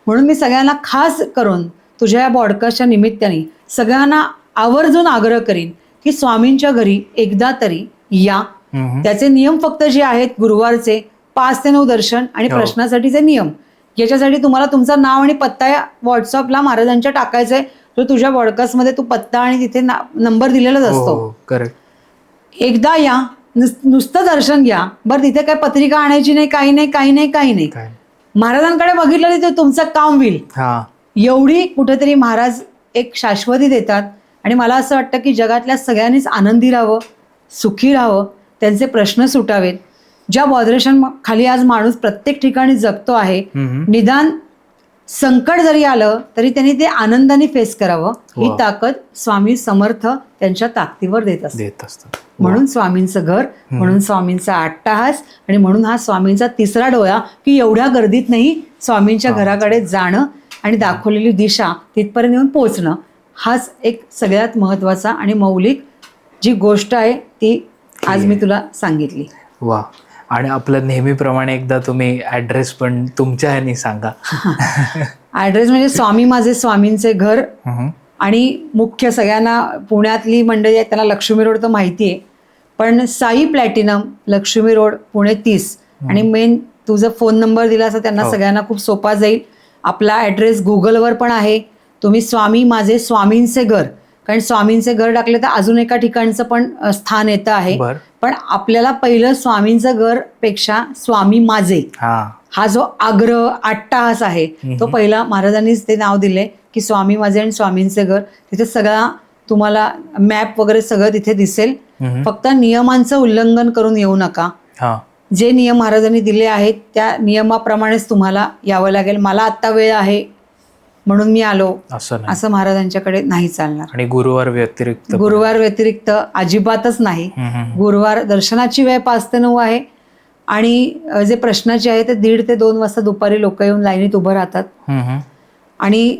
म्हणून मी सगळ्यांना खास करून तुझ्या या पॉडकास्टच्या निमित्ताने सगळ्यांना आवर्जून आग्रह करीन की स्वामींच्या घरी एकदा तरी या. त्याचे नियम फक्त जे आहेत गुरुवारचे 5 ते 9 दर्शन आणि प्रश्नासाठीचे नियम. याच्यासाठी तुम्हाला तुमचं नाव आणि पत्ता व्हॉट्सअपला महाराजांच्या टाकायचंय. तो तुझ्या पॉडकास्टमध्ये तू पत्ता आणि तिथे नंबर दिलेलाच असतो. एकदा या, नुसतं दर्शन घ्या. बरं तिथे काय पत्रिका आणायची नाही, काही नाही. महाराजांकडे बघितलं तर तुमचं काम होईल. एवढी कुठेतरी महाराज एक शाश्वती देतात. आणि मला असं वाटतं की जगातल्या सगळ्यांनीच आनंदी राहावं, सुखी राहावं, त्यांचे प्रश्न सुटावेत. ज्या बॉदरेशन खाली आज माणूस प्रत्येक ठिकाणी जगतो आहे, निदान संकट जरी आलं तरी त्यांनी ते आनंदाने फेस करावं. ही ताकद स्वामी समर्थ त्यांच्या ताकदीवर देत असतात. म्हणून स्वामींचं घर, म्हणून स्वामींचा अट्टाहास आणि म्हणून हा स्वामींचा 3रा डोळा की एवढ्या गर्दीत नाही स्वामींच्या घराकडे जाणं आणि दाखवलेली दिशा तिथपर्यंत येऊन पोहोचणं. हाच एक सगळ्यात महत्वाचा आणि मौलिक जी गोष्ट आहे ती आज मी तुला सांगितली. वा. आणि आपलं नेहमीप्रमाणे एकदा तुम्ही ऍड्रेस पण तुमच्या ह्यानी सांगा. ऍड्रेस म्हणजे स्वामी माझे स्वामींचे घर. आणि मुख्य सगळ्यांना पुण्यातली मंडळी आहेत त्यांना लक्ष्मी रोड तर माहिती आहे, पण साई प्लॅटिनम लक्ष्मी रोड पुणे 30. आणि मेन तुझा फोन नंबर दिला असं त्यांना सगळ्यांना खूप सोपा जाईल. आपला ऍड्रेस गुगलवर पण आहे. तुम्ही स्वामी माझे स्वामींचे घर, कारण स्वामींचे घर टाकले तर अजून एका ठिकाणचं पण स्थान येतं आहे. पण आपल्याला पहिलं स्वामींचं घर पेक्षा स्वामी माझे हा जो आग्रह अट्टाहास आहे तो पहिला महाराजांनीच ते नाव दिले की स्वामी माझे आणि स्वामींचे घर. तिथे सगळा तुम्हाला मॅप वगैरे सगळं तिथे दिसेल. फक्त नियमांचं उल्लंघन करून येऊ नका. जे नियम महाराजांनी दिले आहेत त्या नियमाप्रमाणेच तुम्हाला यावं लागेल. मला आत्ता वेळ आहे म्हणून मी आलो असं महाराजांच्याकडे नाही चालणार. आणि गुरुवार व्यतिरिक्त अजिबातच नाही. गुरुवार दर्शनाची वेळ 5 ते 9 आहे आणि जे प्रश्नाचे आहे ते 1:30 ते 2 वाजता दुपारी लोक येऊन लाईनीत उभं राहतात. आणि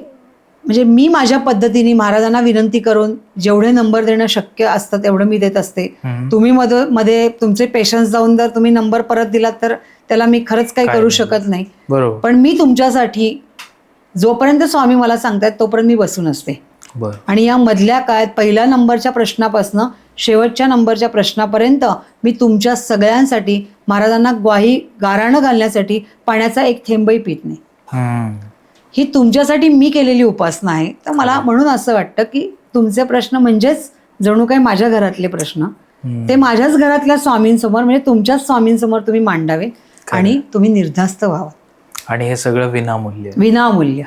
म्हणजे मी माझ्या पद्धतीने महाराजांना विनंती करून जेवढे नंबर देणं शक्य असतं तेवढं मी देत असते. तुम्ही मध्ये तुमचे पेशन्स जाऊन जर तुम्ही नंबर परत दिलात तर त्याला मी खरंच काही करू शकत नाही. बरोबर. पण मी तुमच्यासाठी जोपर्यंत स्वामी मला सांगतायत तोपर्यंत मी बसून असते. आणि या मधल्या काळात पहिल्या नंबरच्या प्रश्नापासून शेवटच्या नंबरच्या प्रश्नापर्यंत मी तुमच्या सगळ्यांसाठी महाराजांना ग्वाही गाराणं घालण्यासाठी पाण्याचा एक थेंबही पित नाही. ही तुमच्यासाठी मी केलेली उपासना आहे. तर मला म्हणून असं वाटतं की तुमचे प्रश्न म्हणजेच जणू काही माझ्या घरातले प्रश्न ते माझ्याच घरातल्या स्वामींसमोर म्हणजे तुमच्याच स्वामींसमोर तुम्ही मांडावे आणि तुम्ही निर्धास्त व्हावा. आणि हे सगळं विनामूल्य.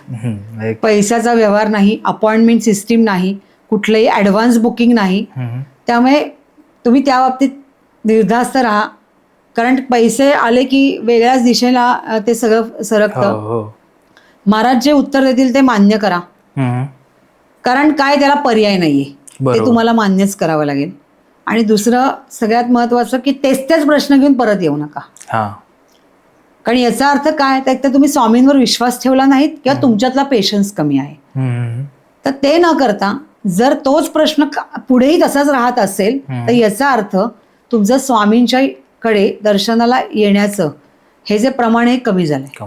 पैशाचा व्यवहार नाही, अपॉइंटमेंट सिस्टीम नाही, कुठलंही ऍडव्हान्स बुकिंग नाही. त्यामुळे तुम्ही त्या बाबतीत निर्धास्त राहा. कारण पैसे आले की वेगळ्याच दिशेला ते सगळं सरकतं. महाराज जे उत्तर देतील ते मान्य करा. कारण काय त्याला पर्याय नाहीये, ते तुम्हाला मान्यच करावं लागेल. आणि दुसरं सगळ्यात महत्वाचं की तेच प्रश्न घेऊन परत येऊ नका. कारण याचा अर्थ काय तर तुम्ही स्वामींवर विश्वास ठेवला नाहीत किंवा तुमच्यातला पेशन्स कमी आहे. तर ते न करता जर तोच प्रश्न पुढेही तसाच राहत असेल तर याचा अर्थ तुमचं स्वामींच्या कडे दर्शनाला येण्याचं हे जे प्रमाण आहे कमी झालंय.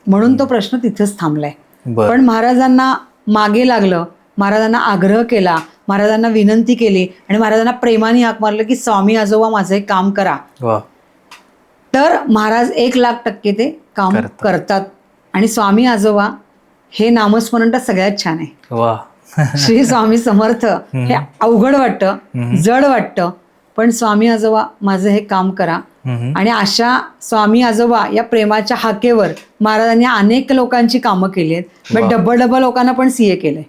म्हणून तो प्रश्न तिथेच थांबलाय. पण महाराजांना मागे लागलं, महाराजांना आग्रह केला, महाराजांना विनंती केली आणि महाराजांना प्रेमाने हाक मारलं की स्वामी आजोबा माझं एक काम करा. तर महाराज 1,00,000% ते काम करतात. आणि स्वामी आजोबा हे नामस्मरण तर सगळ्यात छान आहे. श्री स्वामी समर्थ हे अवघड वाटतं, जड वाटतं, पण स्वामी आजोबा माझं हे काम करा. आणि अशा स्वामी आजोबा या प्रेमाच्या हाकेवर महाराजांनी अनेक लोकांची कामं केली आहेत. डब्बा लोकांना पण सीए केलंय.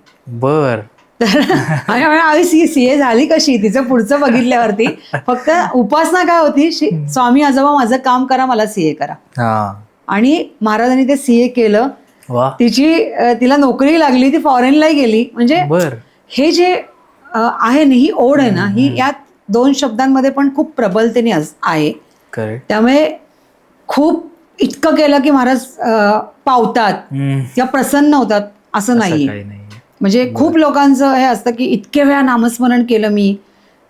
तर सीए झाली कशी तिचं पुढचं बघितल्यावरती फक्त उपासना काय होती, स्वामी आजोबा माझं काम करा, मला सीए करा. आणि महाराजांनी ते सीए केलं. तिला नोकरी लागली, ती फॉरेनलाही गेली. म्हणजे हे जे आहे ना, ही ओढ आहे ना, ही या 2 शब्दांमध्ये पण खूप प्रबलतेने आहे. त्यामुळे खूप इतकं केलं की महाराज पावतात किंवा प्रसन्न होतात असं नाहीये. म्हणजे खूप लोकांचं हे असतं की इतके वेळा नामस्मरण केलं मी,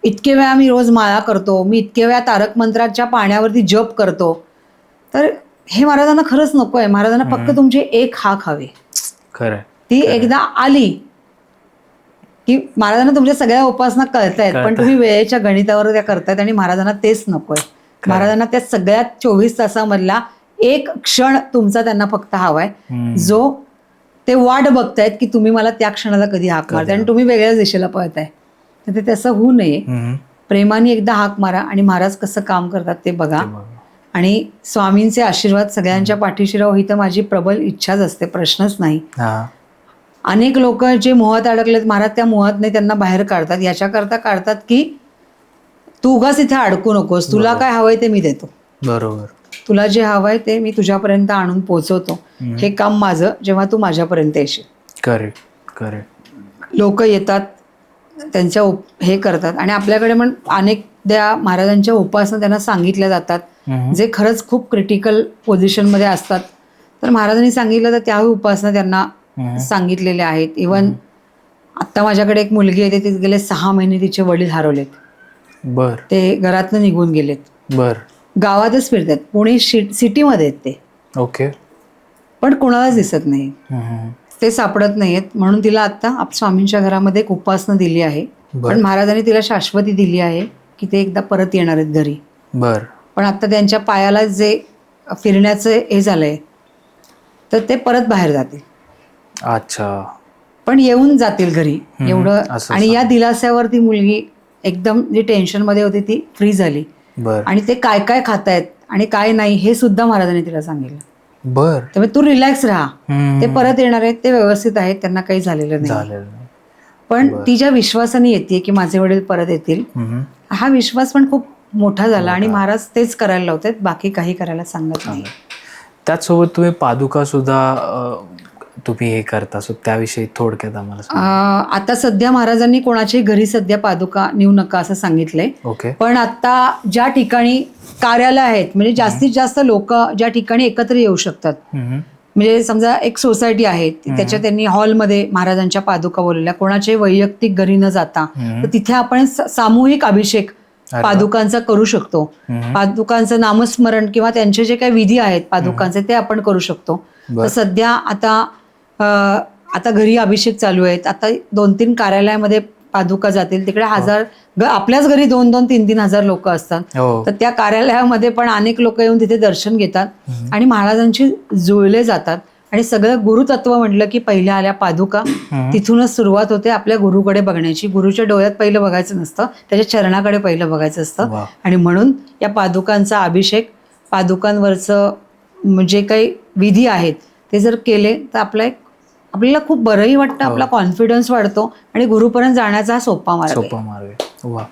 इतके वेळा मी रोज माळा करतो, मी इतके वेळा तारक मंत्राच्या पाण्यावरती जप करतो. तर हे महाराजांना खरंच नको आहे. महाराजांना फक्त तुमची एक हाक हवी. ती एकदा आली की महाराजांना तुमच्या सगळ्या उपासना कळतायत, पण तुम्ही वेळेच्या गणितावर त्या करतायत आणि महाराजांना तेच नकोय. महाराजांना त्या सगळ्यात 24 तासामधला एक क्षण तुमचा त्यांना फक्त हवाय, जो ते वाट बघतायत की तुम्ही मला त्या क्षणाला कधी हाक मारताय आणि तुम्ही वेगळ्याच दिशेला पळताय. तर ते तसं होऊ नये. प्रेमाने एकदा हाक मारा आणि महाराज कसं काम करतात ते बघा. आणि स्वामींचे आशीर्वाद सगळ्यांच्या पाठीशी राहू ही तर माझी प्रबल इच्छाच असते, प्रश्नच नाही. अनेक लोक जे मोहात अडकलेत महाराज त्या मोहात नाही त्यांना बाहेर काढतात. याच्याकरता काढतात की तू उगाच इथे अडकू नकोस, तुला काय हवंय ते मी देतो. तुला जे हवंय ते मी तुझ्यापर्यंत आणून पोहोचवतो. हे काम माझं जेव्हा तू माझ्यापर्यंत येशील. लोक येतात, त्यांच्या हे करतात. आणि आपल्याकडे पण अनेकदा महाराजांच्या उपासना त्यांना सांगितल्या जातात जे खरंच खूप क्रिटिकल पोझिशनमध्ये असतात. तर महाराजांनी सांगितलं तर त्या उपासना त्यांना सांगितलेल्या आहेत. इव्हन आत्ता माझ्याकडे एक मुलगी आहे, तिथे गेले 6 महिने तिचे वडील हरवलेत. ते घरातनं निघून गेलेत. गावातच फिरतात, पुणे सिटीमध्ये आहेत ते. पण कोणालाच दिसत नाही, ते सापडत नाहीयेत. म्हणून तिला आता स्वामींच्या घरामध्ये एक उपासना दिली आहे. पण महाराजांनी तिला शाश्वती दिली आहे की ते एकदा परत येणार आहेत घरी. पण आता त्यांच्या पायाला जे फिरण्याचं हे झालंय तर ते परत बाहेर जातील. पण येऊन जातील घरी एवढं. आणि या दिलास्यावर ती मुलगी एकदम जी टेन्शन मध्ये होती ती फ्री झाली. आणि ते काय काय खातायत आणि काय नाही हे सुद्धा महाराजांनी तिला सांगितलं. त्यामुळे तू रिलॅक्स राहा, ते परत येणार आहेत, ते व्यवस्थित आहेत, त्यांना काही झालेलं नाही. पण ती ज्या विश्वासाने येते की माझे वडील परत येतील, हा विश्वास पण खूप मोठा झाला. आणि महाराज तेच करायला लावतात, बाकी काही करायला सांगत नाही. त्याचसोबत तुम्ही पादुका सुद्धा तुम्ही हे करता, सो त्याविषयी थोडक्यात आम्हाला. आता सध्या महाराजांनी कोणाच्याही घरी सध्या पादुका नेऊ नका असं सांगितलंय. पण आता ज्या ठिकाणी कार्यालय आहेत, म्हणजे जास्तीत जास्त लोक ज्या ठिकाणी एकत्र येऊ शकतात, म्हणजे समजा एक सोसायटी आहे त्याच्या त्यांनी हॉलमध्ये महाराजांच्या पादुका बोलवल्या, कोणाचे वैयक्तिक घरी न जाता, तर तिथे आपण सामूहिक अभिषेक पादुकांचा करू शकतो. पादुकांचं नामस्मरण किंवा त्यांचे जे काही विधी आहेत पादुकांचे ते आपण करू शकतो. तर सध्या आता घरी अभिषेक चालू आहेत. आता 2-3 कार्यालयामध्ये पादुका जातील, तिकडे आपल्याच घरी 2-2, 3-3 हजार लोक असतात. तर त्या कार्यालयामध्ये पण अनेक लोक येऊन तिथे दर्शन घेतात आणि महाराजांशी जुळले जातात. आणि सगळं गुरुतत्व म्हटलं की पहिल्या आल्या पादुका, तिथूनच सुरुवात होते आपल्या गुरुकडे बघण्याची. गुरुच्या डोळ्यात पहिलं बघायचं नसतं, त्याच्या चरणाकडे पहिलं बघायचं असतं. आणि म्हणून या पादुकांचा अभिषेक, पादुकांवरचं जे काही विधी आहेत ते जर केले तर आपल्याला खूप बरंही वाटतं, आपला कॉन्फिडन्स वाढतो आणि गुरुपर्यंत जाण्याचा हा सोपा मार्ग आहे. वा.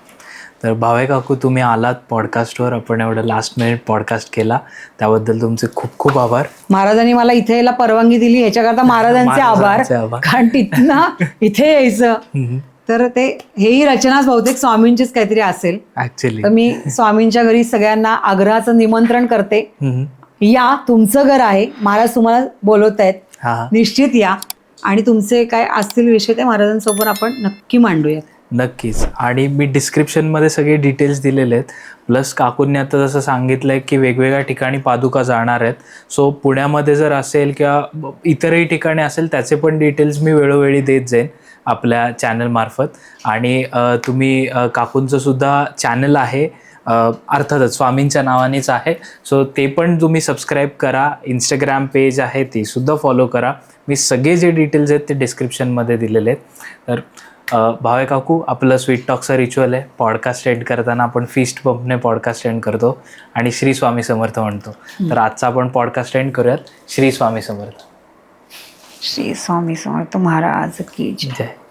तर भावे काकू, तुम्ही आलात पॉडकास्टवर, आपण एवढं लास्ट मिनिट पॉडकास्ट केला, त्याबद्दल तुमचे खूप खूप आभार. महाराजांनी मला इथे यायला परवानगी दिली याच्याकरता महाराजांचे आभार. कारण तिथनं इथे यायचं तर हेही रचनाच बहुतेक स्वामींचीच काहीतरी असेल ऍक्च्युली. तर मी स्वामींच्या घरी सगळ्यांना आग्रहाचं निमंत्रण करते, या, तुमचं घर आहे, महाराज तुम्हाला बोलवत आहेत, निश्चित या आणि तुमचे काय असतील विषय ते महाराजांसोबत आपण नक्की मांडूया. नक्कीच. आणि मी डिस्क्रिप्शनमध्ये सगळे डिटेल्स दिलेले आहेत. प्लस काकूंनी आता जसं सांगितलंय की वेगवेगळ्या ठिकाणी पादुका जाणार आहेत. सो पुण्यामध्ये जर असेल किंवा इतरही ठिकाणी असेल त्याचे पण डिटेल्स मी वेळोवेळी देत जाईन आपल्या चॅनलमार्फत. आणि तुम्ही काकूंचं सुद्धा चॅनल आहे, अर्थातच स्वामींच्या नावानेच आहे. सो ते पण तुम्ही सबस्क्राईब करा. इंस्टाग्राम पेज आहे ती सुद्धा फॉलो करा. मी सगळे जे डिटेल्स आहेत ते डिस्क्रिप्शनमध्ये दिलेले आहेत. तर भावे काकू, आपलं स्वीट टॉकचं रिच्युअल आहे, पॉडकास्ट एंड करताना आपण फिस्ट पंपने पॉडकास्ट एंड करतो आणि श्री स्वामी समर्थ म्हणतो. तर आजचा आपण पॉडकास्ट एंड करूयात. श्री स्वामी समर्थ. श्री स्वामी समर्थ महाराज की जय.